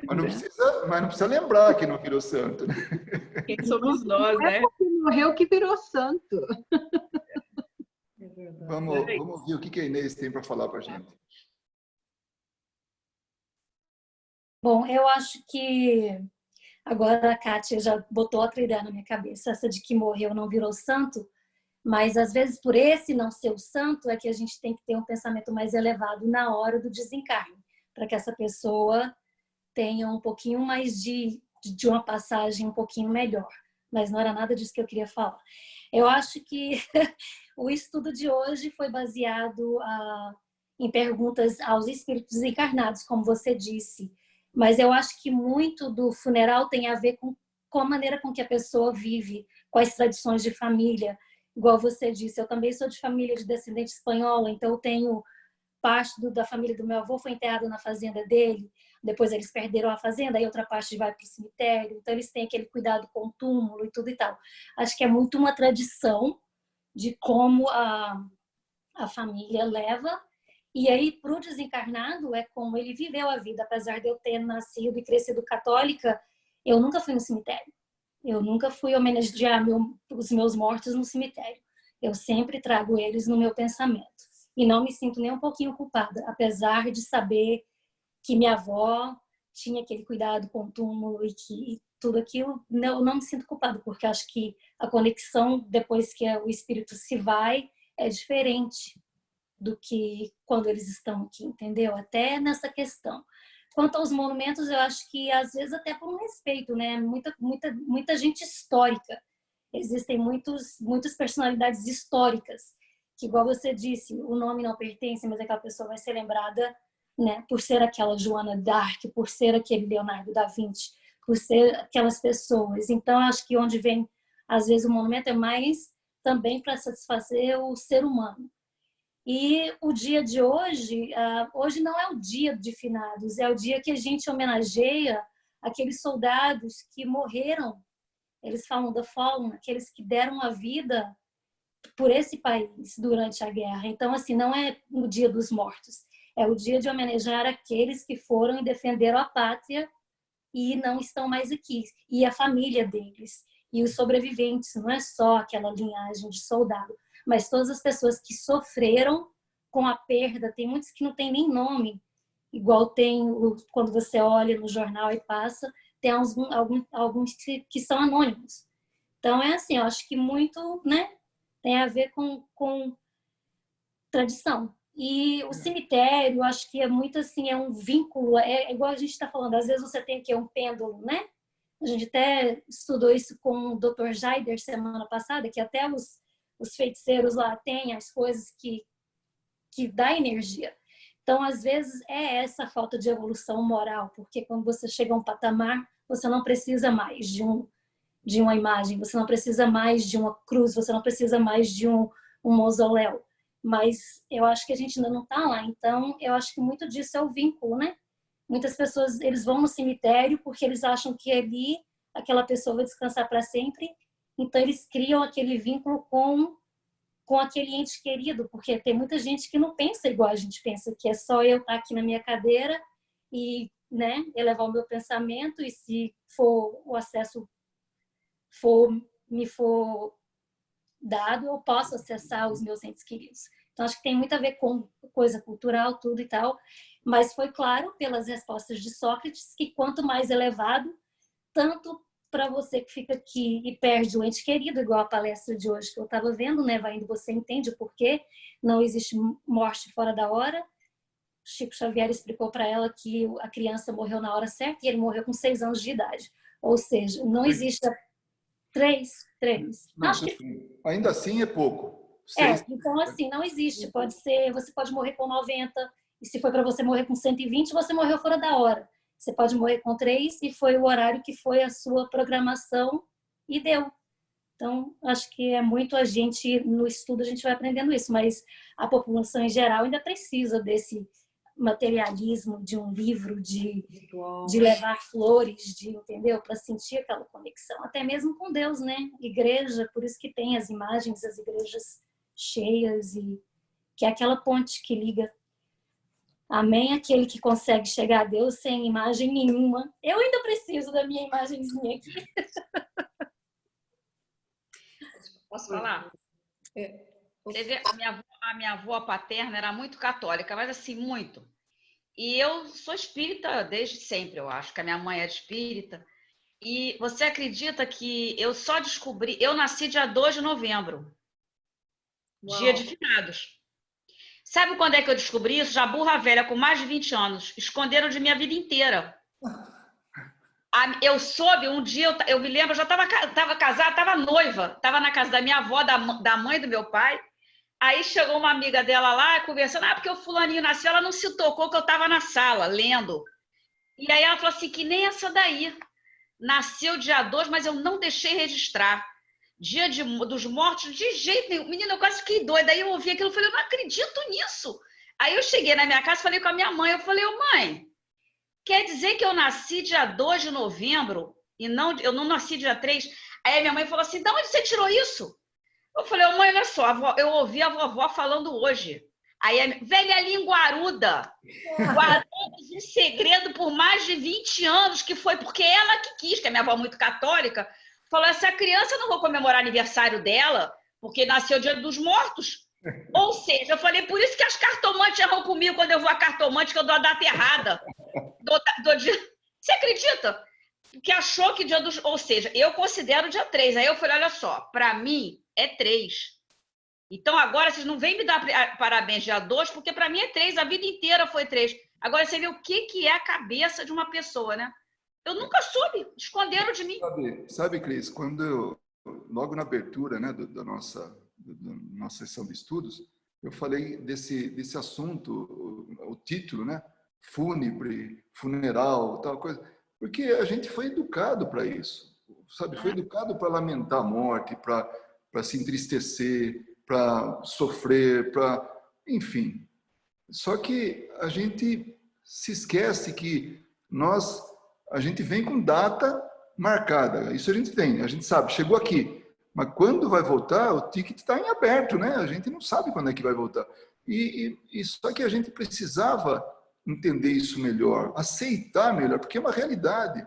Mas não precisa lembrar que não virou santo. Né? Quem somos nós, não né? É porque morreu que virou santo. Vamos ver o que a Inês tem para falar para a gente. Bom, eu acho que agora a Kátia já botou outra ideia na minha cabeça, essa de que morreu não virou santo, mas às vezes por esse não ser o santo é que a gente tem que ter um pensamento mais elevado na hora do desencarne, para que essa pessoa tenha um pouquinho mais de uma passagem um pouquinho melhor. Mas não era nada disso que eu queria falar. Eu acho que o estudo de hoje foi baseado em perguntas aos espíritos encarnados, como você disse. Mas eu acho que muito do funeral tem a ver com a maneira com que a pessoa vive, com as tradições de família. Igual você disse, eu também sou de família de descendente espanhola, então eu tenho parte da família do meu avô foi enterrado na fazenda dele, depois eles perderam a fazenda, aí outra parte vai para o cemitério, então eles têm aquele cuidado com o túmulo e tudo e tal. Acho que é muito uma tradição de como a família leva. E aí, para o desencarnado, é como ele viveu a vida. Apesar de eu ter nascido e crescido católica, eu nunca fui no cemitério. Eu nunca fui homenagear os meus mortos no cemitério. Eu sempre trago eles no meu pensamento. E não me sinto nem um pouquinho culpada, apesar de saber que minha avó tinha aquele cuidado com o túmulo e tudo aquilo. Eu não me sinto culpada, porque acho que a conexão, depois que o espírito se vai, é diferente do que quando eles estão aqui, entendeu? Até nessa questão. Quanto aos monumentos, eu acho que às vezes até por um respeito, né? Muita gente histórica. Existem muitas personalidades históricas que, igual você disse, o nome não pertence, mas aquela pessoa vai ser lembrada, né? Por ser aquela Joana d'Arc, por ser aquele Leonardo da Vinci, por ser aquelas pessoas. Então, eu acho que onde vem, às vezes, o monumento é mais também para satisfazer o ser humano. E o dia de hoje, hoje não é o dia de finados, é o dia que a gente homenageia aqueles soldados que morreram. Eles falam da fallen, aqueles que deram a vida por esse país durante a guerra. Então, assim, não é o Dia dos Mortos, é o dia de homenagear aqueles que foram e defenderam a pátria e não estão mais aqui, e a família deles, e os sobreviventes, não é só aquela linhagem de soldado, mas todas as pessoas que sofreram com a perda. Tem muitos que não tem nem nome, igual tem quando você olha no jornal e passa, tem alguns que são anônimos. Então é assim, eu acho que muito, né, tem a ver com tradição. E o cemitério, eu acho que é muito assim, é um vínculo, é igual a gente está falando, às vezes você tem que um pêndulo, né? A gente até estudou isso com o Dr. Jaider semana passada, que até os feiticeiros lá têm as coisas que dá energia. Então, às vezes, é essa falta de evolução moral, porque quando você chega a um patamar, você não precisa mais de uma imagem, você não precisa mais de uma cruz, você não precisa mais de um mausoléu. Mas eu acho que a gente ainda não está lá. Então, eu acho que muito disso é o vínculo, né? Muitas pessoas, eles vão no cemitério porque eles acham que ali aquela pessoa vai descansar para sempre. Então, eles criam aquele vínculo com aquele ente querido, porque tem muita gente que não pensa igual a gente pensa, que é só eu estar aqui na minha cadeira e, né, elevar o meu pensamento, e se for o acesso me for dado, eu posso acessar os meus entes queridos. Então, acho que tem muito a ver com coisa cultural, tudo e tal, mas foi claro pelas respostas de Sócrates que quanto mais elevado, tanto para você que fica aqui e perde o ente querido, igual a palestra de hoje que eu estava vendo, né? Vai indo, você entende o porquê não existe morte fora da hora. Chico Xavier explicou para ela que a criança morreu na hora certa e ele morreu com 6 anos de idade. Ou seja, não existe 3. Não, Acho que ainda assim é pouco. então assim, não existe. Você pode morrer com 90, e se foi para você morrer com 120, você morreu fora da hora. Você pode morrer com 3 e foi o horário que foi a sua programação e deu. Então, acho que é muito a gente, no estudo, a gente vai aprendendo isso, mas a população em geral ainda precisa desse materialismo de um livro, de levar flores, entendeu? Para sentir aquela conexão, até mesmo com Deus, né? Igreja, por isso que tem as imagens, as igrejas cheias, e que é aquela ponte que liga. Amém, aquele que consegue chegar a Deus sem imagem nenhuma. Eu ainda preciso da minha imagenzinha aqui. Posso falar? Você vê, a minha avó paterna era muito católica, mas assim, muito. E eu sou espírita desde sempre, eu acho, que a minha mãe era espírita. E você acredita que eu só descobri... Eu nasci dia 2 de novembro, Uau. Dia de Finados. Sabe quando é que eu descobri isso? Já burra velha, com mais de 20 anos. Esconderam de minha vida inteira. Eu soube um dia, eu me lembro, eu já estava casada, estava noiva, estava na casa da minha avó, da mãe do meu pai. Aí chegou uma amiga dela lá, conversando, porque o fulaninho nasceu, ela não se tocou que eu estava na sala, lendo. E aí ela falou assim, que nem essa daí. Nasceu dia 2, mas eu não deixei registrar. Dia dos mortos, de jeito nenhum. Menina, eu quase fiquei doida. Aí eu ouvi aquilo e falei, eu não acredito nisso. Aí eu cheguei na minha casa, falei com a minha mãe, eu falei, ô mãe, quer dizer que eu nasci dia 2 de novembro e eu não nasci dia 3? Aí a minha mãe falou assim, de onde você tirou isso? Eu falei, ô mãe, olha só, eu ouvi a vovó falando hoje. Aí a velha linguaruda, guardamos um segredo por mais de 20 anos, que foi porque ela que quis, que a minha avó é muito católica, falou, essa criança eu não vou comemorar aniversário dela, porque nasceu dia dos mortos. Ou seja, eu falei, por isso que as cartomantes erram comigo quando eu vou a cartomante, que eu dou a data errada. Você acredita? Que achou que dia dos... Ou seja, eu considero dia 3. Aí eu falei, olha só, para mim é 3. Então agora vocês não vêm me dar parabéns dia 2, porque para mim é 3, a vida inteira foi 3. Agora você vê o que é a cabeça de uma pessoa, né? Eu nunca soube, esconderam de mim. Sabe, Cris, quando logo na abertura, né, da nossa sessão de estudos, eu falei desse assunto, o título, né? Fúnebre, funeral, tal coisa, porque a gente foi educado para isso, sabe? Foi educado para lamentar a morte, para se entristecer, para sofrer, enfim. Só que a gente se esquece que a gente vem com data marcada, isso a gente tem, a gente sabe, chegou aqui. Mas quando vai voltar, o ticket está em aberto, né? A gente não sabe quando é que vai voltar. E só que a gente precisava entender isso melhor, aceitar melhor, porque é uma realidade.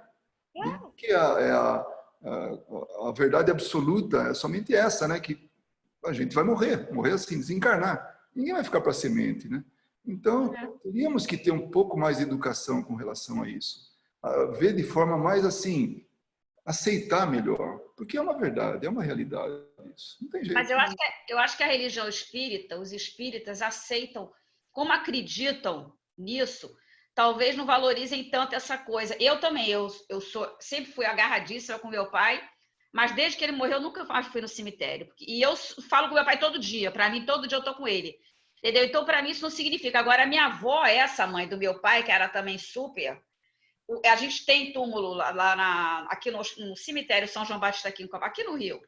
Que a verdade absoluta é somente essa, né? Que a gente vai morrer assim, desencarnar. Ninguém vai ficar para semente, né? Então, teríamos que ter um pouco mais de educação com relação a isso. Ver de forma mais assim, aceitar melhor, porque é uma verdade, é uma realidade isso. Não tem jeito. Mas eu acho que a religião espírita, os espíritas aceitam, como acreditam nisso, talvez não valorizem tanto essa coisa. Eu também, sempre fui agarradíssima com meu pai, mas desde que ele morreu, eu nunca mais fui no cemitério. E eu falo com meu pai todo dia, para mim, todo dia eu tô com ele. Entendeu? Então, para mim, isso não significa. Agora, a minha avó, essa mãe do meu pai, que era também super... A gente tem túmulo aqui no cemitério São João Batista, aqui no Rio.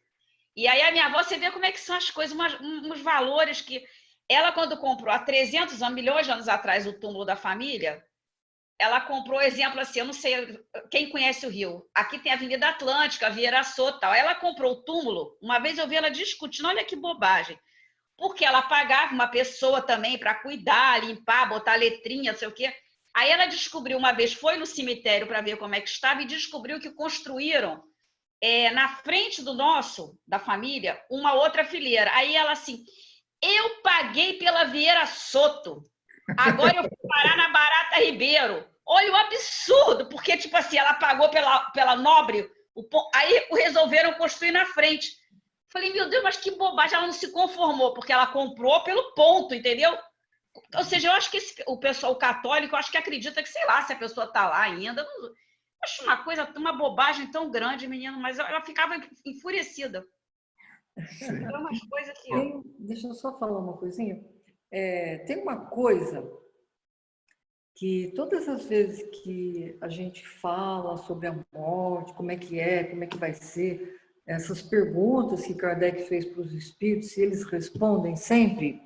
E aí a minha avó, você vê como é que são as coisas, uns valores que... Ela, quando comprou há 300 anos, milhões de anos atrás, o túmulo da família, ela comprou, exemplo assim, eu não sei quem conhece o Rio. Aqui tem a Avenida Atlântica, a Vieira Soto, tal. Ela comprou o túmulo, uma vez eu vi ela discutindo, olha que bobagem. Porque ela pagava uma pessoa também para cuidar, limpar, botar letrinha, não sei o quê. Aí ela descobriu uma vez, foi no cemitério para ver como é que estava e descobriu que construíram na frente da família, uma outra fileira. Aí ela assim, eu paguei pela Vieira Soto, agora eu vou parar na Barata Ribeiro. Olha o absurdo, porque tipo assim, ela pagou pela Nobre, aí resolveram construir na frente. Falei, meu Deus, mas que bobagem, ela não se conformou, porque ela comprou pelo ponto, entendeu? Ou seja, eu acho que o pessoal católico, eu acho que acredita que, sei lá, se a pessoa está lá ainda. Eu acho uma bobagem tão grande, menino, mas ela ficava enfurecida. É umas coisas que... Deixa eu só falar uma coisinha. Tem uma coisa que todas as vezes que a gente fala sobre a morte, como é que vai ser, essas perguntas que Kardec fez para os espíritos, se eles respondem sempre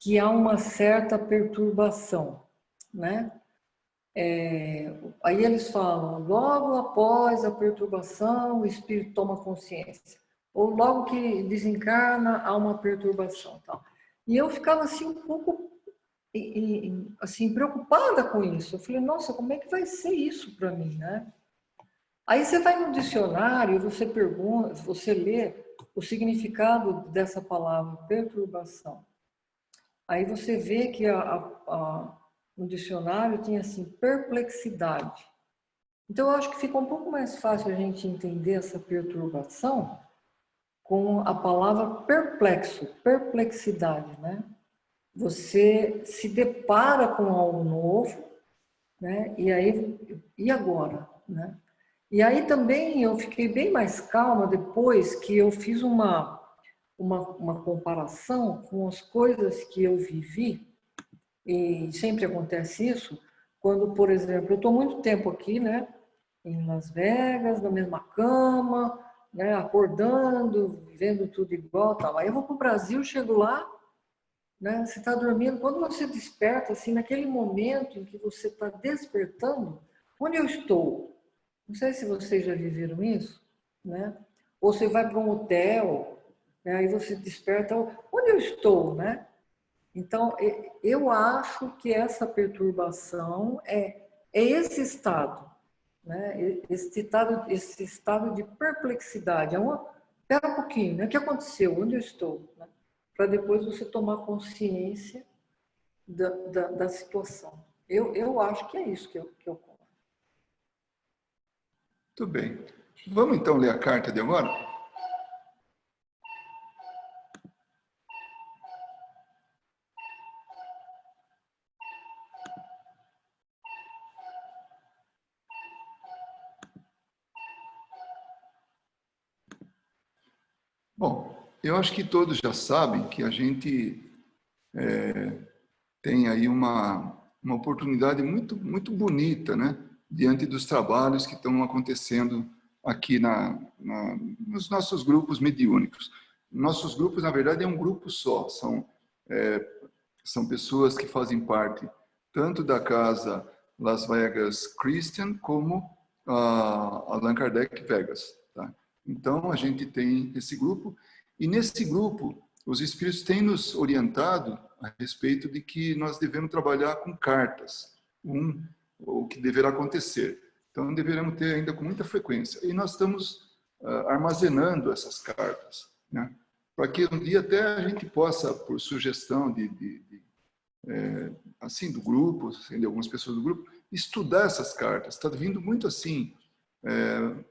que há uma certa perturbação, né? Aí eles falam, logo após a perturbação, o espírito toma consciência. Ou logo que desencarna, há uma perturbação. Tal. E eu ficava assim um pouco assim, preocupada com isso. Eu falei, nossa, como é que vai ser isso para mim, né? Aí você vai no dicionário, você pergunta, você lê o significado dessa palavra, perturbação. Aí você vê que no dicionário tinha assim, perplexidade. Então, eu acho que fica um pouco mais fácil a gente entender essa perturbação com a palavra perplexo, perplexidade, né? Você se depara com algo novo, né? E agora, né? E aí também eu fiquei bem mais calma depois que eu fiz uma comparação com as coisas que eu vivi, e sempre acontece isso, quando, por exemplo, eu estou muito tempo aqui, né, em Las Vegas, na mesma cama, né, acordando, vendo tudo igual, tal. Aí eu vou para o Brasil, chego lá, né, você está dormindo, quando você desperta, assim, naquele momento em que você está despertando, onde eu estou? Não sei se vocês já viveram isso, né? Ou você vai para um hotel, né? Aí você desperta, onde eu estou, né? Então, eu acho que essa perturbação é esse estado, né? Esse estado de perplexidade. Pera um pouquinho, né? O que aconteceu? Onde eu estou? Né? Para depois você tomar consciência da situação. Eu acho que é isso que ocorre. Muito bem. Vamos então ler a carta de agora? Bom, eu acho que todos já sabem que a gente tem aí uma oportunidade muito, muito bonita, né? Diante dos trabalhos que estão acontecendo aqui nos nossos grupos mediúnicos. Nossos grupos, na verdade, é um grupo só. São pessoas que fazem parte tanto da Casa Las Vegas Christian como a Allan Kardec Vegas. Tá? Então, a gente tem esse grupo, e nesse grupo, os espíritos têm nos orientado a respeito de que nós devemos trabalhar com cartas, o que deverá acontecer. Então, deveremos ter ainda com muita frequência. E nós estamos armazenando essas cartas, né? Para que um dia até a gente possa, por sugestão assim, do grupo, assim, de algumas pessoas do grupo, estudar essas cartas. Está vindo muito assim.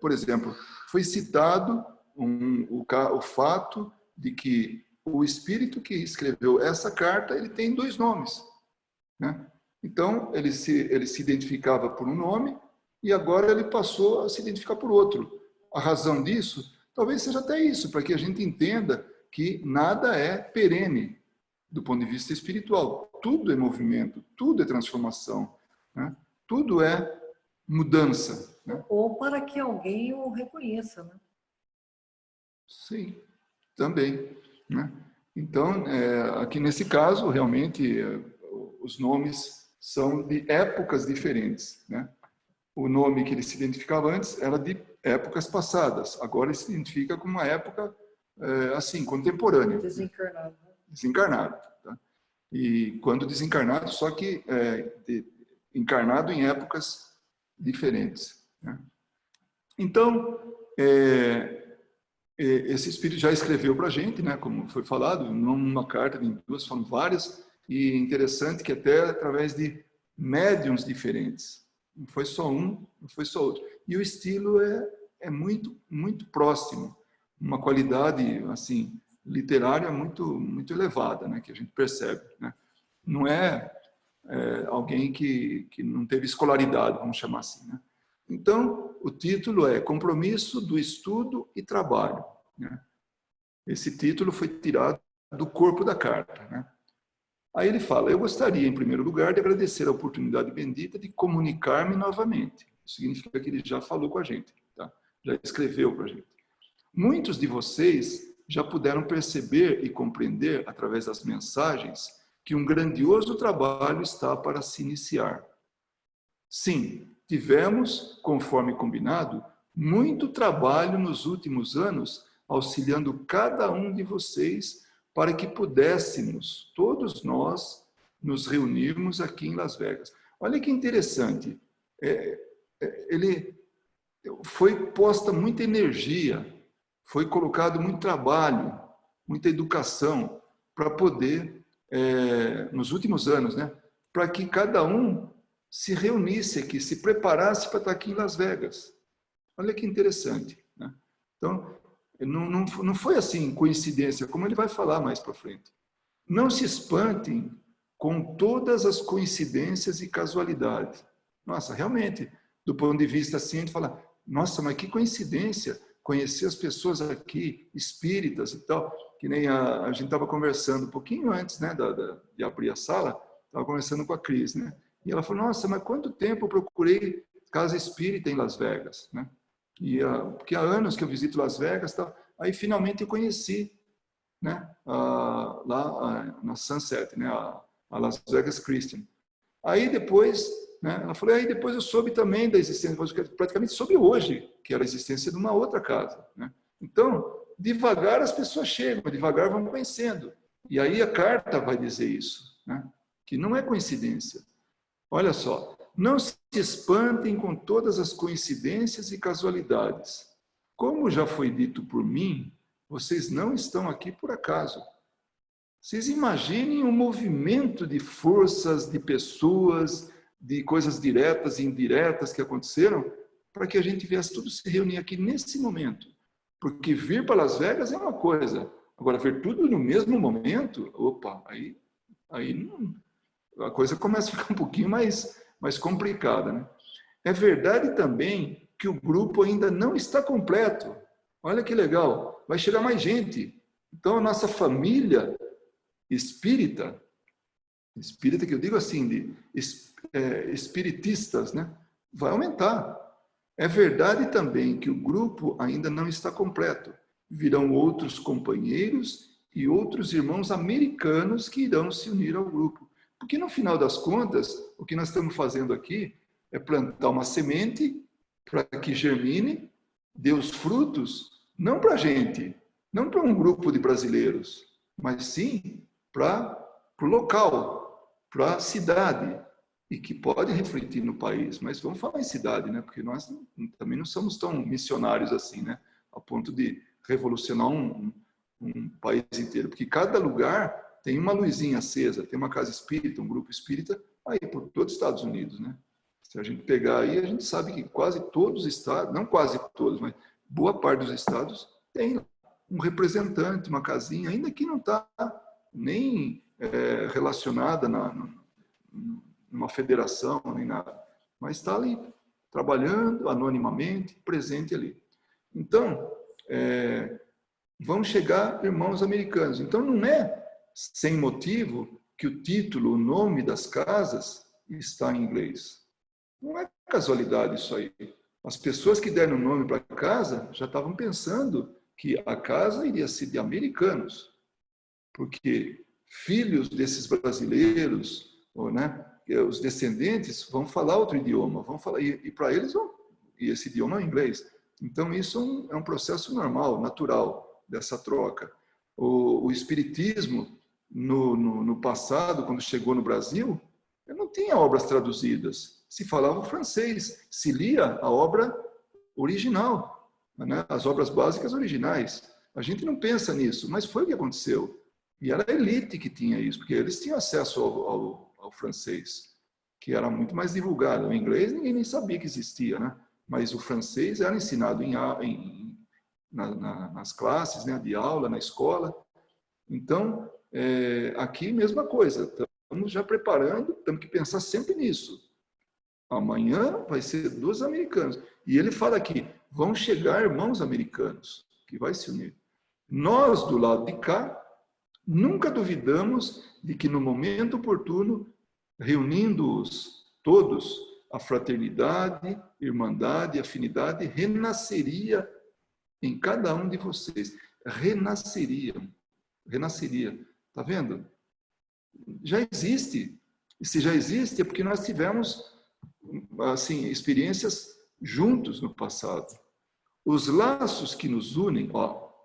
Por exemplo, foi citado o fato de que o espírito que escreveu essa carta, ele tem 2 nomes, né? Então, ele se identificava por um nome e agora ele passou a se identificar por outro. A razão disso, talvez seja até isso, para que a gente entenda que nada é perene do ponto de vista espiritual. Tudo é movimento, tudo é transformação, né? Tudo é mudança, né? Ou para que alguém o reconheça, né? Sim, também, né? Então, aqui nesse caso, realmente, os nomes são de épocas diferentes, né? O nome que ele se identificava antes era de épocas passadas, agora ele se identifica como uma época, assim, contemporânea. Desencarnado. Desencarnado, tá? E quando desencarnado, só que encarnado em épocas diferentes, né? Então, esse espírito já escreveu para a gente, né, como foi falado, não uma carta, nem 2, foram várias, e é interessante que até através de médiums diferentes. Não foi só um, não foi só outro. E o estilo é muito, muito próximo. Uma qualidade, assim, literária muito, muito elevada, né, que a gente percebe, né? Não é alguém que não teve escolaridade, vamos chamar assim, né? Então, o título é Compromisso do Estudo e Trabalho, né? Esse título foi tirado do corpo da carta, né? Aí ele fala, eu gostaria, em primeiro lugar, de agradecer a oportunidade bendita de comunicar-me novamente. Isso significa que ele já falou com a gente, tá? Já escreveu para a gente. Muitos de vocês já puderam perceber e compreender, através das mensagens, que um grandioso trabalho está para se iniciar. Sim, tivemos, conforme combinado, muito trabalho nos últimos anos, auxiliando cada um de vocês para que pudéssemos, todos nós, nos reunirmos aqui em Las Vegas. Olha que interessante, foi posta muita energia, foi colocado muito trabalho, muita educação para poder, nos últimos anos, né, para que cada um se reunisse aqui, se preparasse para estar aqui em Las Vegas. Olha que interessante, né? Então, não foi assim, coincidência, como ele vai falar mais para frente. Não se espantem com todas as coincidências e casualidades. Nossa, realmente, do ponto de vista assim, a gente fala, nossa, mas que coincidência conhecer as pessoas aqui, espíritas e tal, que nem a gente estava conversando um pouquinho antes, né, de abrir a sala, estava conversando com a Cris, né? E ela falou, nossa, mas quanto tempo eu procurei casa espírita em Las Vegas, né? Porque há anos que eu visito Las Vegas, tal. Aí finalmente eu conheci, né, lá na Sunset, né, a Las Vegas Christian. Aí depois, né, ela falou, aí depois eu soube também da existência, praticamente soube hoje, que era a existência de uma outra casa, né? Então, devagar as pessoas chegam, devagar vão conhecendo. E aí a carta vai dizer isso, né, que não é coincidência. Olha só, não se espantem com todas as coincidências e casualidades. Como já foi dito por mim, vocês não estão aqui por acaso. Vocês imaginem um movimento de forças, de pessoas, de coisas diretas e indiretas que aconteceram para que a gente viesse tudo se reunir aqui nesse momento. Porque vir para Las Vegas é uma coisa. Agora, ver tudo no mesmo momento, opa, aí não, a coisa começa a ficar um pouquinho mais complicada, né? É verdade também que o grupo ainda não está completo. Olha que legal, vai chegar mais gente. Então, a nossa família espírita que eu digo assim, de espiritistas, né, vai aumentar. É verdade também que o grupo ainda não está completo. Virão outros companheiros e outros irmãos americanos que irão se unir ao grupo. Porque, no final das contas, o que nós estamos fazendo aqui é plantar uma semente para que germine, dê os frutos não para a gente, não para um grupo de brasileiros, mas sim para o local, para a cidade, e que pode refletir no país. Mas vamos falar em cidade, né? Porque nós também não somos tão missionários assim, né? A ponto de revolucionar um país inteiro, porque cada lugar tem uma luzinha acesa, tem uma casa espírita, um grupo espírita, aí por todos os Estados Unidos, né? Se a gente pegar aí, a gente sabe que quase todos os estados, não quase todos, mas boa parte dos estados tem um representante, uma casinha, ainda que não está nem relacionada numa federação, nem nada, mas está ali trabalhando anonimamente, presente ali. Então, vão chegar irmãos americanos. Então, não é sem motivo que o título, o nome das casas está em inglês. Não é casualidade isso aí. As pessoas que deram o nome para a casa já estavam pensando que a casa iria ser de americanos, porque filhos desses brasileiros, né, os descendentes vão falar outro idioma, vão falar, e para eles e esse idioma é inglês. Então isso é um processo normal, natural dessa troca. O espiritismo no passado, quando chegou no Brasil, não tinha obras traduzidas. Se falava o francês, se lia a obra original, né? As obras básicas originais. A gente não pensa nisso, mas foi o que aconteceu. E era a elite que tinha isso, porque eles tinham acesso ao francês, que era muito mais divulgado. O inglês ninguém nem sabia que existia, né? Mas o francês era ensinado nas classes, né, de aula, na escola. Então, aqui mesma coisa, estamos já preparando, temos que pensar sempre nisso. Amanhã vai ser dos americanos. E ele fala aqui, vão chegar irmãos americanos, que vai se unir. Nós, do lado de cá, nunca duvidamos de que no momento oportuno, reunindo-os todos, a fraternidade, irmandade, afinidade renasceria em cada um de vocês. Renasceria. Está vendo? Já existe. E se já existe, é porque nós tivemos assim, experiências juntos no passado. Os laços que nos unem,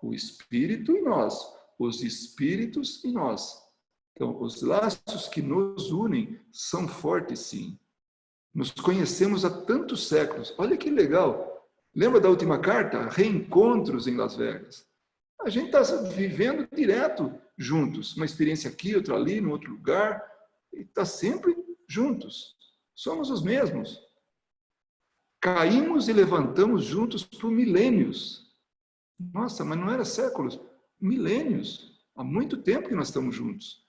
o espírito e nós, os espíritos e nós. Então, os laços que nos unem são fortes, sim. Nos conhecemos há tantos séculos. Olha que legal. Lembra da última carta? Reencontros em Las Vegas. A gente está vivendo direto juntos. Uma experiência aqui, outra ali, no outro lugar. E está sempre juntos. Somos os mesmos. Caímos e levantamos juntos por milênios. Nossa, mas não era séculos. Milênios. Há muito tempo que nós estamos juntos.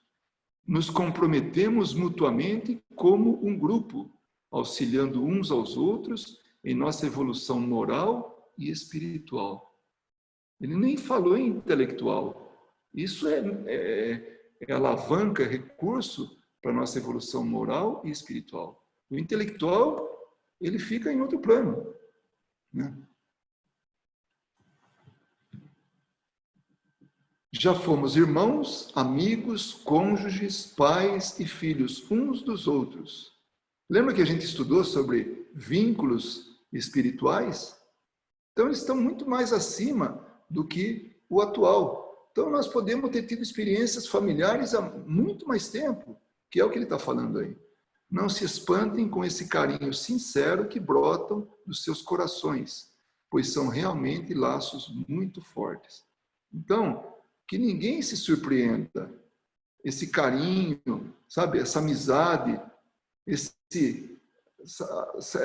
Nos comprometemos mutuamente como um grupo, auxiliando uns aos outros em nossa evolução moral e espiritual. Ele nem falou em intelectual. Isso é alavanca, recurso para a nossa evolução moral e espiritual. O intelectual, ele fica em outro plano, né? Já fomos irmãos, amigos, cônjuges, pais e filhos uns dos outros. Lembra que a gente estudou sobre vínculos espirituais? Então, eles estão muito mais acima do que o atual. Então, nós podemos ter tido experiências familiares há muito mais tempo, que é o que ele está falando aí. Não se espantem com esse carinho sincero que brotam dos seus corações, pois são realmente laços muito fortes. Então, que ninguém se surpreenda. Esse carinho, sabe, essa amizade, essa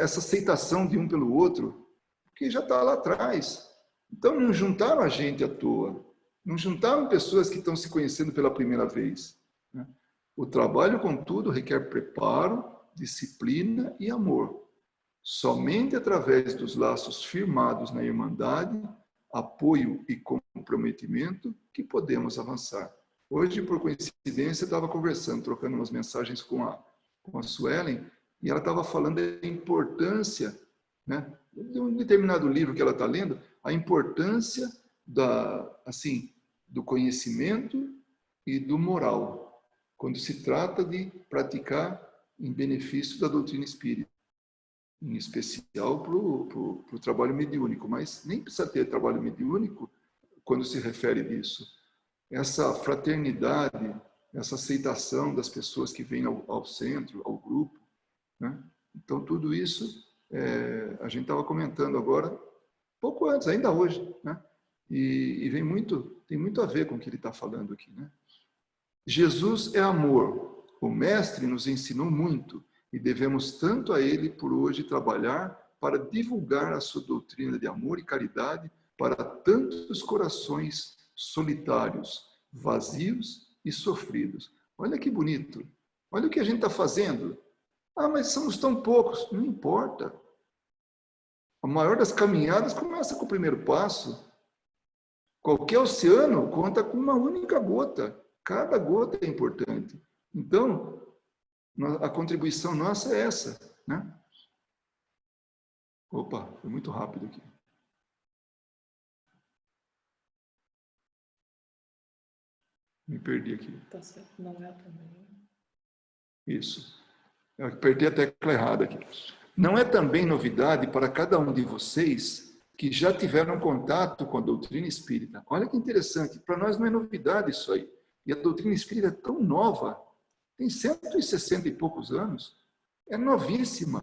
aceitação de um pelo outro, que já está lá atrás. Então, não juntaram a gente à toa. Não juntaram pessoas que estão se conhecendo pela primeira vez. O trabalho, contudo, requer preparo, disciplina e amor. Somente através dos laços firmados na irmandade, apoio e comprometimento que podemos avançar. Hoje, por coincidência, eu estava conversando, trocando umas mensagens com a Suelen, e ela estava falando da importância, né, de um determinado livro que ela está lendo, a importância do conhecimento e do moral, quando se trata de praticar em benefício da doutrina espírita, em especial para o trabalho mediúnico. Mas nem precisa ter trabalho mediúnico quando se refere disso? Essa fraternidade, essa aceitação das pessoas que vêm ao centro, ao grupo, né? Então, tudo isso, a gente estava comentando agora, pouco antes, ainda hoje, né? E tem muito a ver com o que ele está falando aqui, né? Jesus é amor. O Mestre nos ensinou muito e devemos tanto a ele por hoje trabalhar para divulgar a sua doutrina de amor e caridade para tantos corações solitários, vazios e sofridos. Olha que bonito. Olha o que a gente está fazendo. Ah, mas somos tão poucos. Não importa. A maior das caminhadas começa com o primeiro passo. Qualquer oceano conta com uma única gota. Cada gota é importante. Então, a contribuição nossa é essa, né? Opa, foi muito rápido aqui. Me perdi aqui. Tá certo, não é também. Isso. Eu apertei a tecla errada aqui. Não é também novidade para cada um de vocês que já tiveram contato com a doutrina espírita. Olha que interessante, para nós não é novidade isso aí. E a doutrina espírita é tão nova, tem 160 e poucos anos, é novíssima,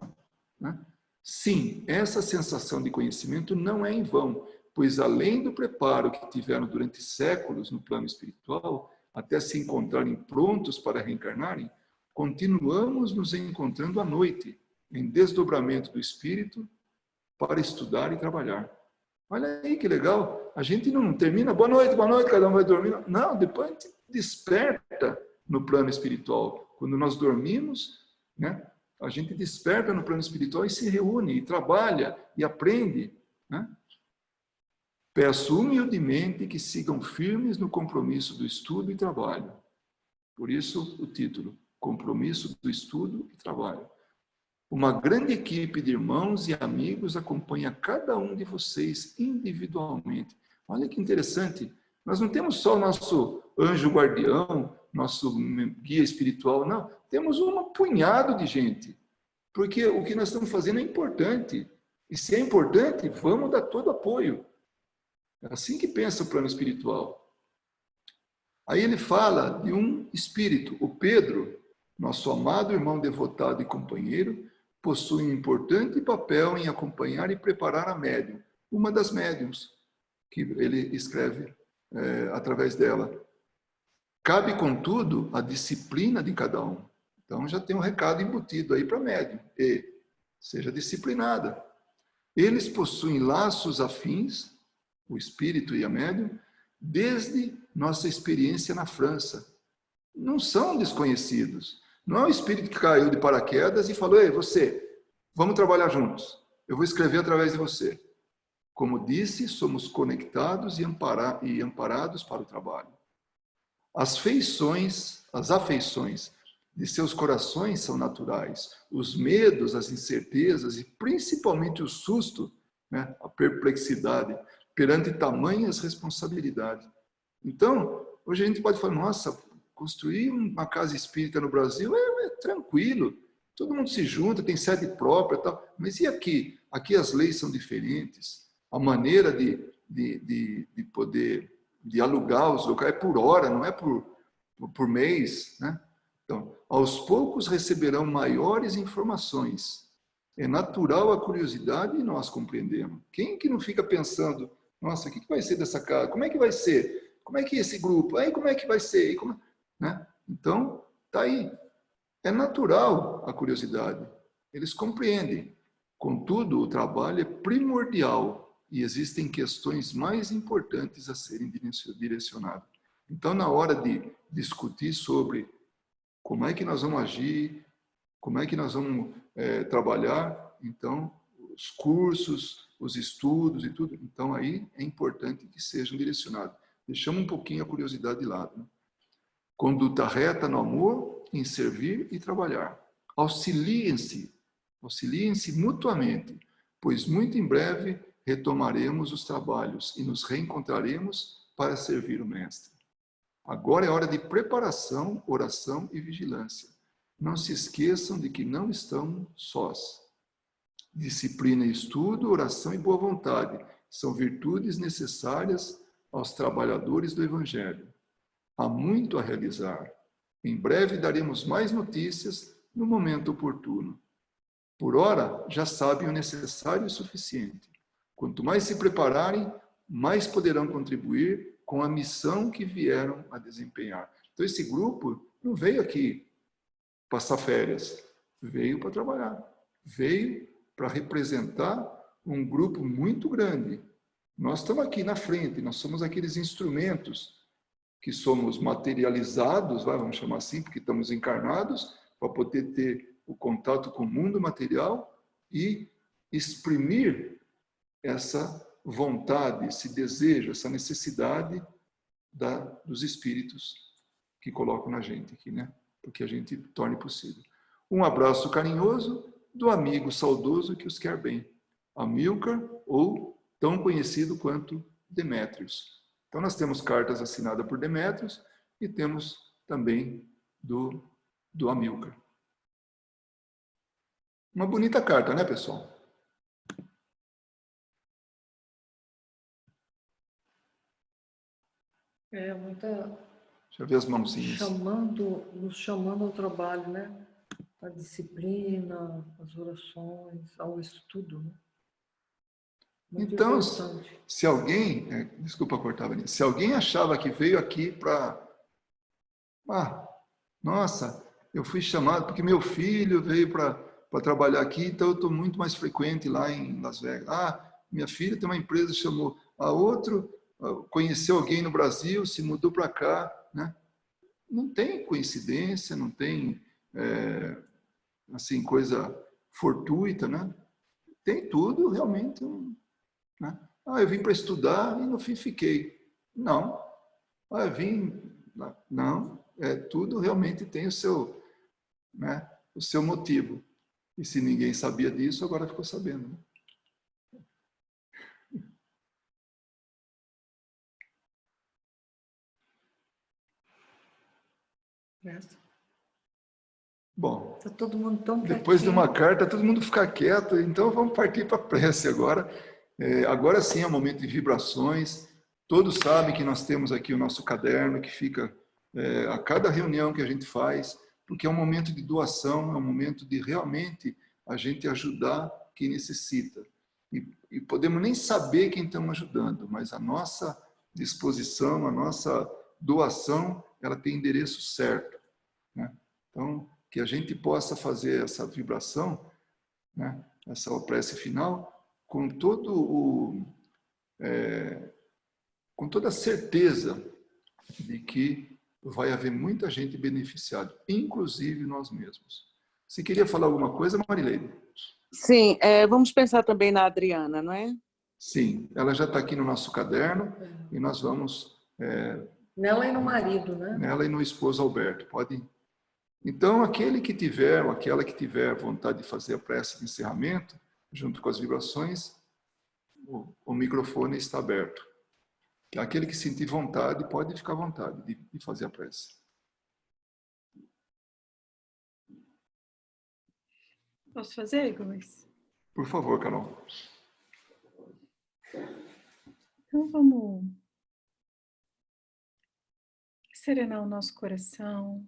né? Sim, essa sensação de conhecimento não é em vão, pois além do preparo que tiveram durante séculos no plano espiritual, até se encontrarem prontos para reencarnarem, continuamos nos encontrando à noite, em desdobramento do espírito, para estudar e trabalhar. Olha aí que legal, a gente não termina, boa noite, cada um vai dormir. Não, depois a gente desperta no plano espiritual. Quando nós dormimos, né, a gente desperta no plano espiritual e se reúne, e trabalha, e aprende, né? Peço humildemente que sigam firmes no compromisso do estudo e trabalho. Por isso o título, Compromisso do Estudo e Trabalho. Uma grande equipe de irmãos e amigos acompanha cada um de vocês individualmente. Olha que interessante. Nós não temos só o nosso anjo guardião, nosso guia espiritual, não. Temos um punhado de gente. Porque o que nós estamos fazendo é importante. E se é importante, vamos dar todo apoio. É assim que pensa o plano espiritual. Aí ele fala de um espírito. O Pedro, nosso amado irmão devotado e companheiro, possui um importante papel em acompanhar e preparar a médium. Uma das médiums que ele escreve através dela. Cabe, contudo, a disciplina de cada um. Então, já tem um recado embutido aí para a médium. E seja disciplinada. Eles possuem laços afins, o espírito e a médium, desde nossa experiência na França. Não são desconhecidos. Não é o espírito que caiu de paraquedas e falou, ei, você, vamos trabalhar juntos. Eu vou escrever através de você. Como disse, somos conectados e amparados para o trabalho. As afeições de seus corações são naturais. Os medos, as incertezas e principalmente o susto, né, a perplexidade perante tamanhas responsabilidades. Então, hoje a gente pode falar, nossa, construir uma casa espírita no Brasil é tranquilo. Todo mundo se junta, tem sede própria e tal. Mas e aqui? Aqui as leis são diferentes. A maneira de poder de alugar os locais é por hora, não é por mês, né? Então, aos poucos receberão maiores informações. É natural a curiosidade e nós compreendemos. Quem que não fica pensando, nossa, o que vai ser dessa casa? Como é que vai ser? Como é que é esse grupo? Aí como é que vai ser? Né? Então, tá aí. É natural a curiosidade. Eles compreendem. Contudo, o trabalho é primordial e existem questões mais importantes a serem direcionadas. Então, na hora de discutir sobre como é que nós vamos agir, como é que nós vamos trabalhar, então, os cursos, os estudos e tudo, então aí é importante que sejam direcionados. Deixamos um pouquinho a curiosidade de lado. Né? Conduta reta no amor, em servir e trabalhar. Auxiliem-se mutuamente, pois muito em breve retomaremos os trabalhos e nos reencontraremos para servir o Mestre. Agora é hora de preparação, oração e vigilância. Não se esqueçam de que não estão sós. Disciplina e estudo, oração e boa vontade são virtudes necessárias aos trabalhadores do Evangelho. Há muito a realizar. Em breve daremos mais notícias no momento oportuno. Por ora, já sabem o necessário e o suficiente. Quanto mais se prepararem, mais poderão contribuir com a missão que vieram a desempenhar. Então, esse grupo não veio aqui passar férias, veio para trabalhar, veio para representar um grupo muito grande. Nós estamos aqui na frente, nós somos aqueles instrumentos que somos materializados, vamos chamar assim, porque estamos encarnados, para poder ter o contato com o mundo material e exprimir essa vontade, esse desejo, essa necessidade dos espíritos que colocam na gente aqui, né? Porque a gente torne possível. Um abraço carinhoso do amigo saudoso que os quer bem, Amilcar, ou tão conhecido quanto Demétrios. Então, nós temos cartas assinadas por Demétrios e temos também do Amilcar. Uma bonita carta, né, pessoal? Muita... Deixa eu ver as mãozinhas. Nos chamando ao trabalho, né? A disciplina, as orações, ao estudo, né? Muito então, importante. Se alguém... desculpa cortar, Vanessa. Se alguém achava que veio aqui para... nossa, eu fui chamado porque meu filho veio para trabalhar aqui, então eu estou muito mais frequente lá em Las Vegas. Minha filha tem uma empresa, chamou a outro, conheceu alguém no Brasil, se mudou para cá, né? Não tem coincidência, não tem assim, coisa fortuita, né? Tem tudo realmente, né? Eu vim para estudar e no fim fiquei. Não. Eu vim... Não. Tudo realmente tem o seu, né, o seu motivo. E se ninguém sabia disso, agora ficou sabendo, né? Bom, tá todo mundo tão depois de quietinho. uma carta, todo mundo fica quieto, então vamos partir para a prece agora. Agora sim é um momento de vibrações. Todos sabem que nós temos aqui o nosso caderno, que fica a cada reunião que a gente faz, porque é um momento de doação, é um momento de realmente a gente ajudar quem necessita. E podemos nem saber quem estamos ajudando, mas a nossa disposição, a nossa doação, ela tem endereço certo, né? Então, que a gente possa fazer essa vibração, né, essa prece final, com com toda a certeza de que vai haver muita gente beneficiada, inclusive nós mesmos. Você queria falar alguma coisa, Marileide? Sim, vamos pensar também na Adriana, não é? Sim, ela já está aqui no nosso caderno e nós vamos... nela e no marido, né? Nela e no esposo Alberto, pode... Então, aquele que tiver, ou aquela que tiver vontade de fazer a prece de encerramento, junto com as vibrações, o microfone está aberto. Aquele que sentir vontade, pode ficar à vontade de fazer a prece. Posso fazer, Góis? Por favor, Carol. Então, vamos serenar o nosso coração,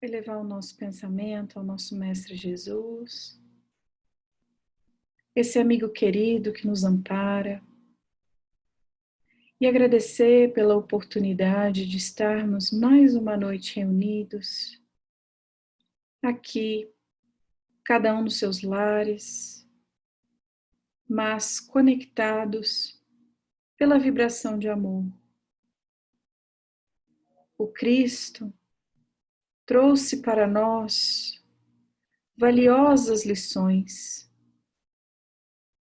elevar o nosso pensamento ao nosso Mestre Jesus, esse amigo querido que nos ampara, e agradecer pela oportunidade de estarmos mais uma noite reunidos, aqui, cada um nos seus lares, mas conectados pela vibração de amor. O Cristo trouxe para nós valiosas lições.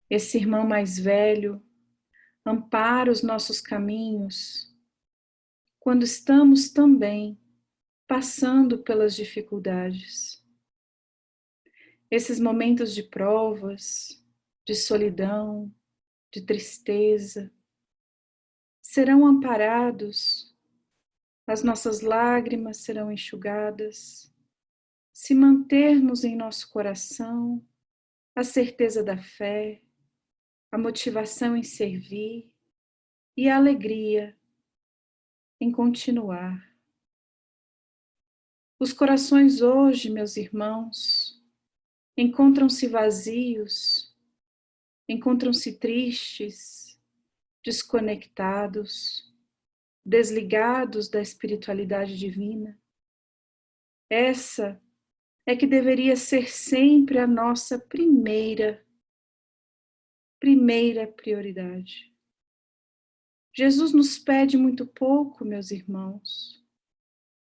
Esse irmão mais velho ampara os nossos caminhos quando estamos também passando pelas dificuldades. Esses momentos de provas, de solidão, de tristeza, serão amparados, as nossas lágrimas serão enxugadas, se mantermos em nosso coração a certeza da fé, a motivação em servir, e a alegria em continuar. Os corações hoje, meus irmãos, encontram-se vazios, encontram-se tristes, desconectados, desligados da espiritualidade divina. Essa é que deveria ser sempre a nossa primeira prioridade. Jesus nos pede muito pouco, meus irmãos.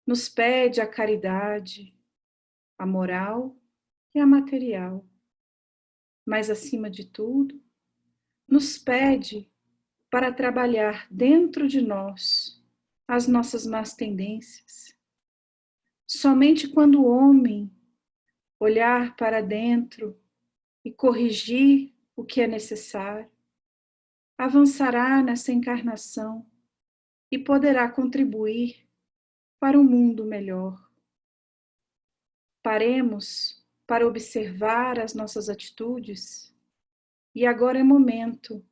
Nos pede a caridade, a moral e a material. Mas, acima de tudo, nos pede para trabalhar dentro de nós as nossas más tendências. Somente quando o homem olhar para dentro e corrigir o que é necessário, avançará nessa encarnação e poderá contribuir para um mundo melhor. Paremos para observar as nossas atitudes e agora é momento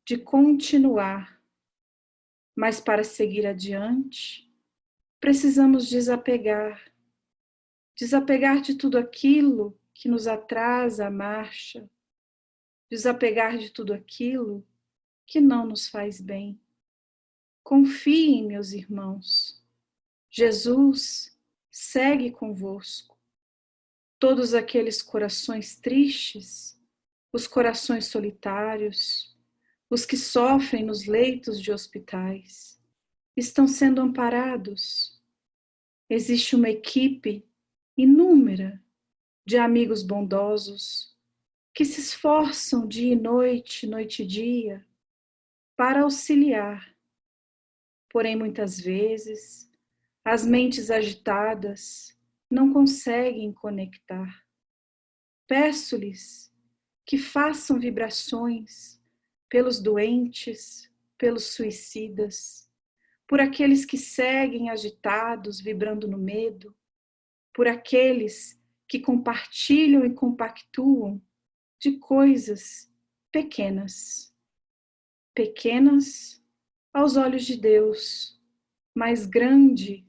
de continuar. Mas para seguir adiante, precisamos desapegar de tudo aquilo que nos atrasa a marcha, desapegar de tudo aquilo que não nos faz bem. Confiem, meus irmãos. Jesus segue convosco. Todos aqueles corações tristes, os corações solitários, os que sofrem nos leitos de hospitais, estão sendo amparados. Existe uma equipe inúmera de amigos bondosos que se esforçam dia e noite, noite e dia, para auxiliar. Porém, muitas vezes, as mentes agitadas não conseguem conectar. Peço-lhes que façam vibrações pelos doentes, pelos suicidas, por aqueles que seguem agitados, vibrando no medo, por aqueles que compartilham e compactuam de coisas pequenas. Pequenas aos olhos de Deus, mas grande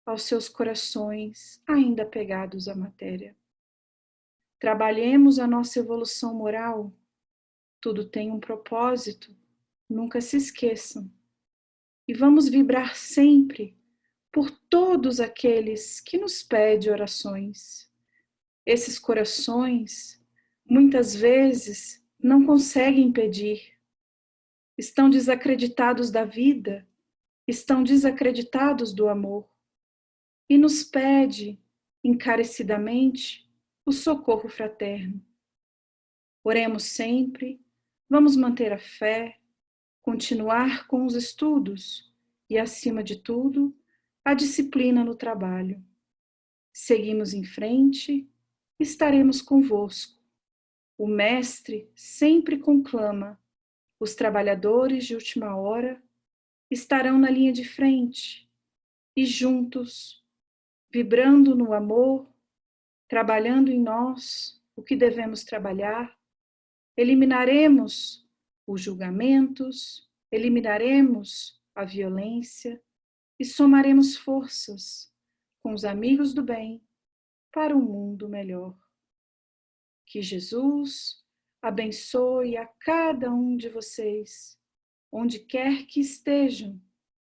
aos seus corações ainda apegados à matéria. Trabalhemos a nossa evolução moral. Tudo tem um propósito, nunca se esqueçam. E vamos vibrar sempre por todos aqueles que nos pedem orações. Esses corações, muitas vezes, não conseguem pedir. Estão desacreditados da vida, estão desacreditados do amor. E nos pede, encarecidamente, o socorro fraterno. Oremos sempre, vamos manter a fé, continuar com os estudos e, acima de tudo, a disciplina no trabalho. Seguimos em frente, estaremos convosco. O Mestre sempre conclama: os trabalhadores de última hora estarão na linha de frente e juntos, vibrando no amor, trabalhando em nós o que devemos trabalhar, eliminaremos os julgamentos, eliminaremos a violência e somaremos forças com os amigos do bem para um mundo melhor. Que Jesus abençoe a cada um de vocês, onde quer que estejam.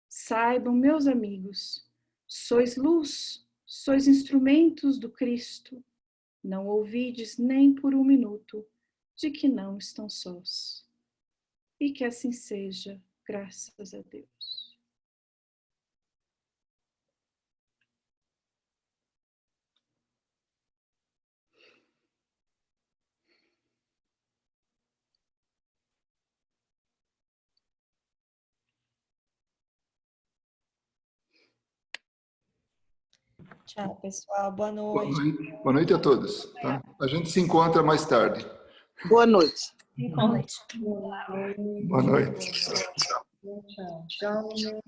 Saibam, meus amigos, sois luz, sois instrumentos do Cristo. Não ouvides nem por um minuto de que não estão sós. E que assim seja, graças a Deus. Tchau, pessoal. Boa Boa noite. noite. Boa noite a todos. Tá? A gente se encontra mais tarde. Boa noite. Boa noite. Boa noite. Tchau, tchau.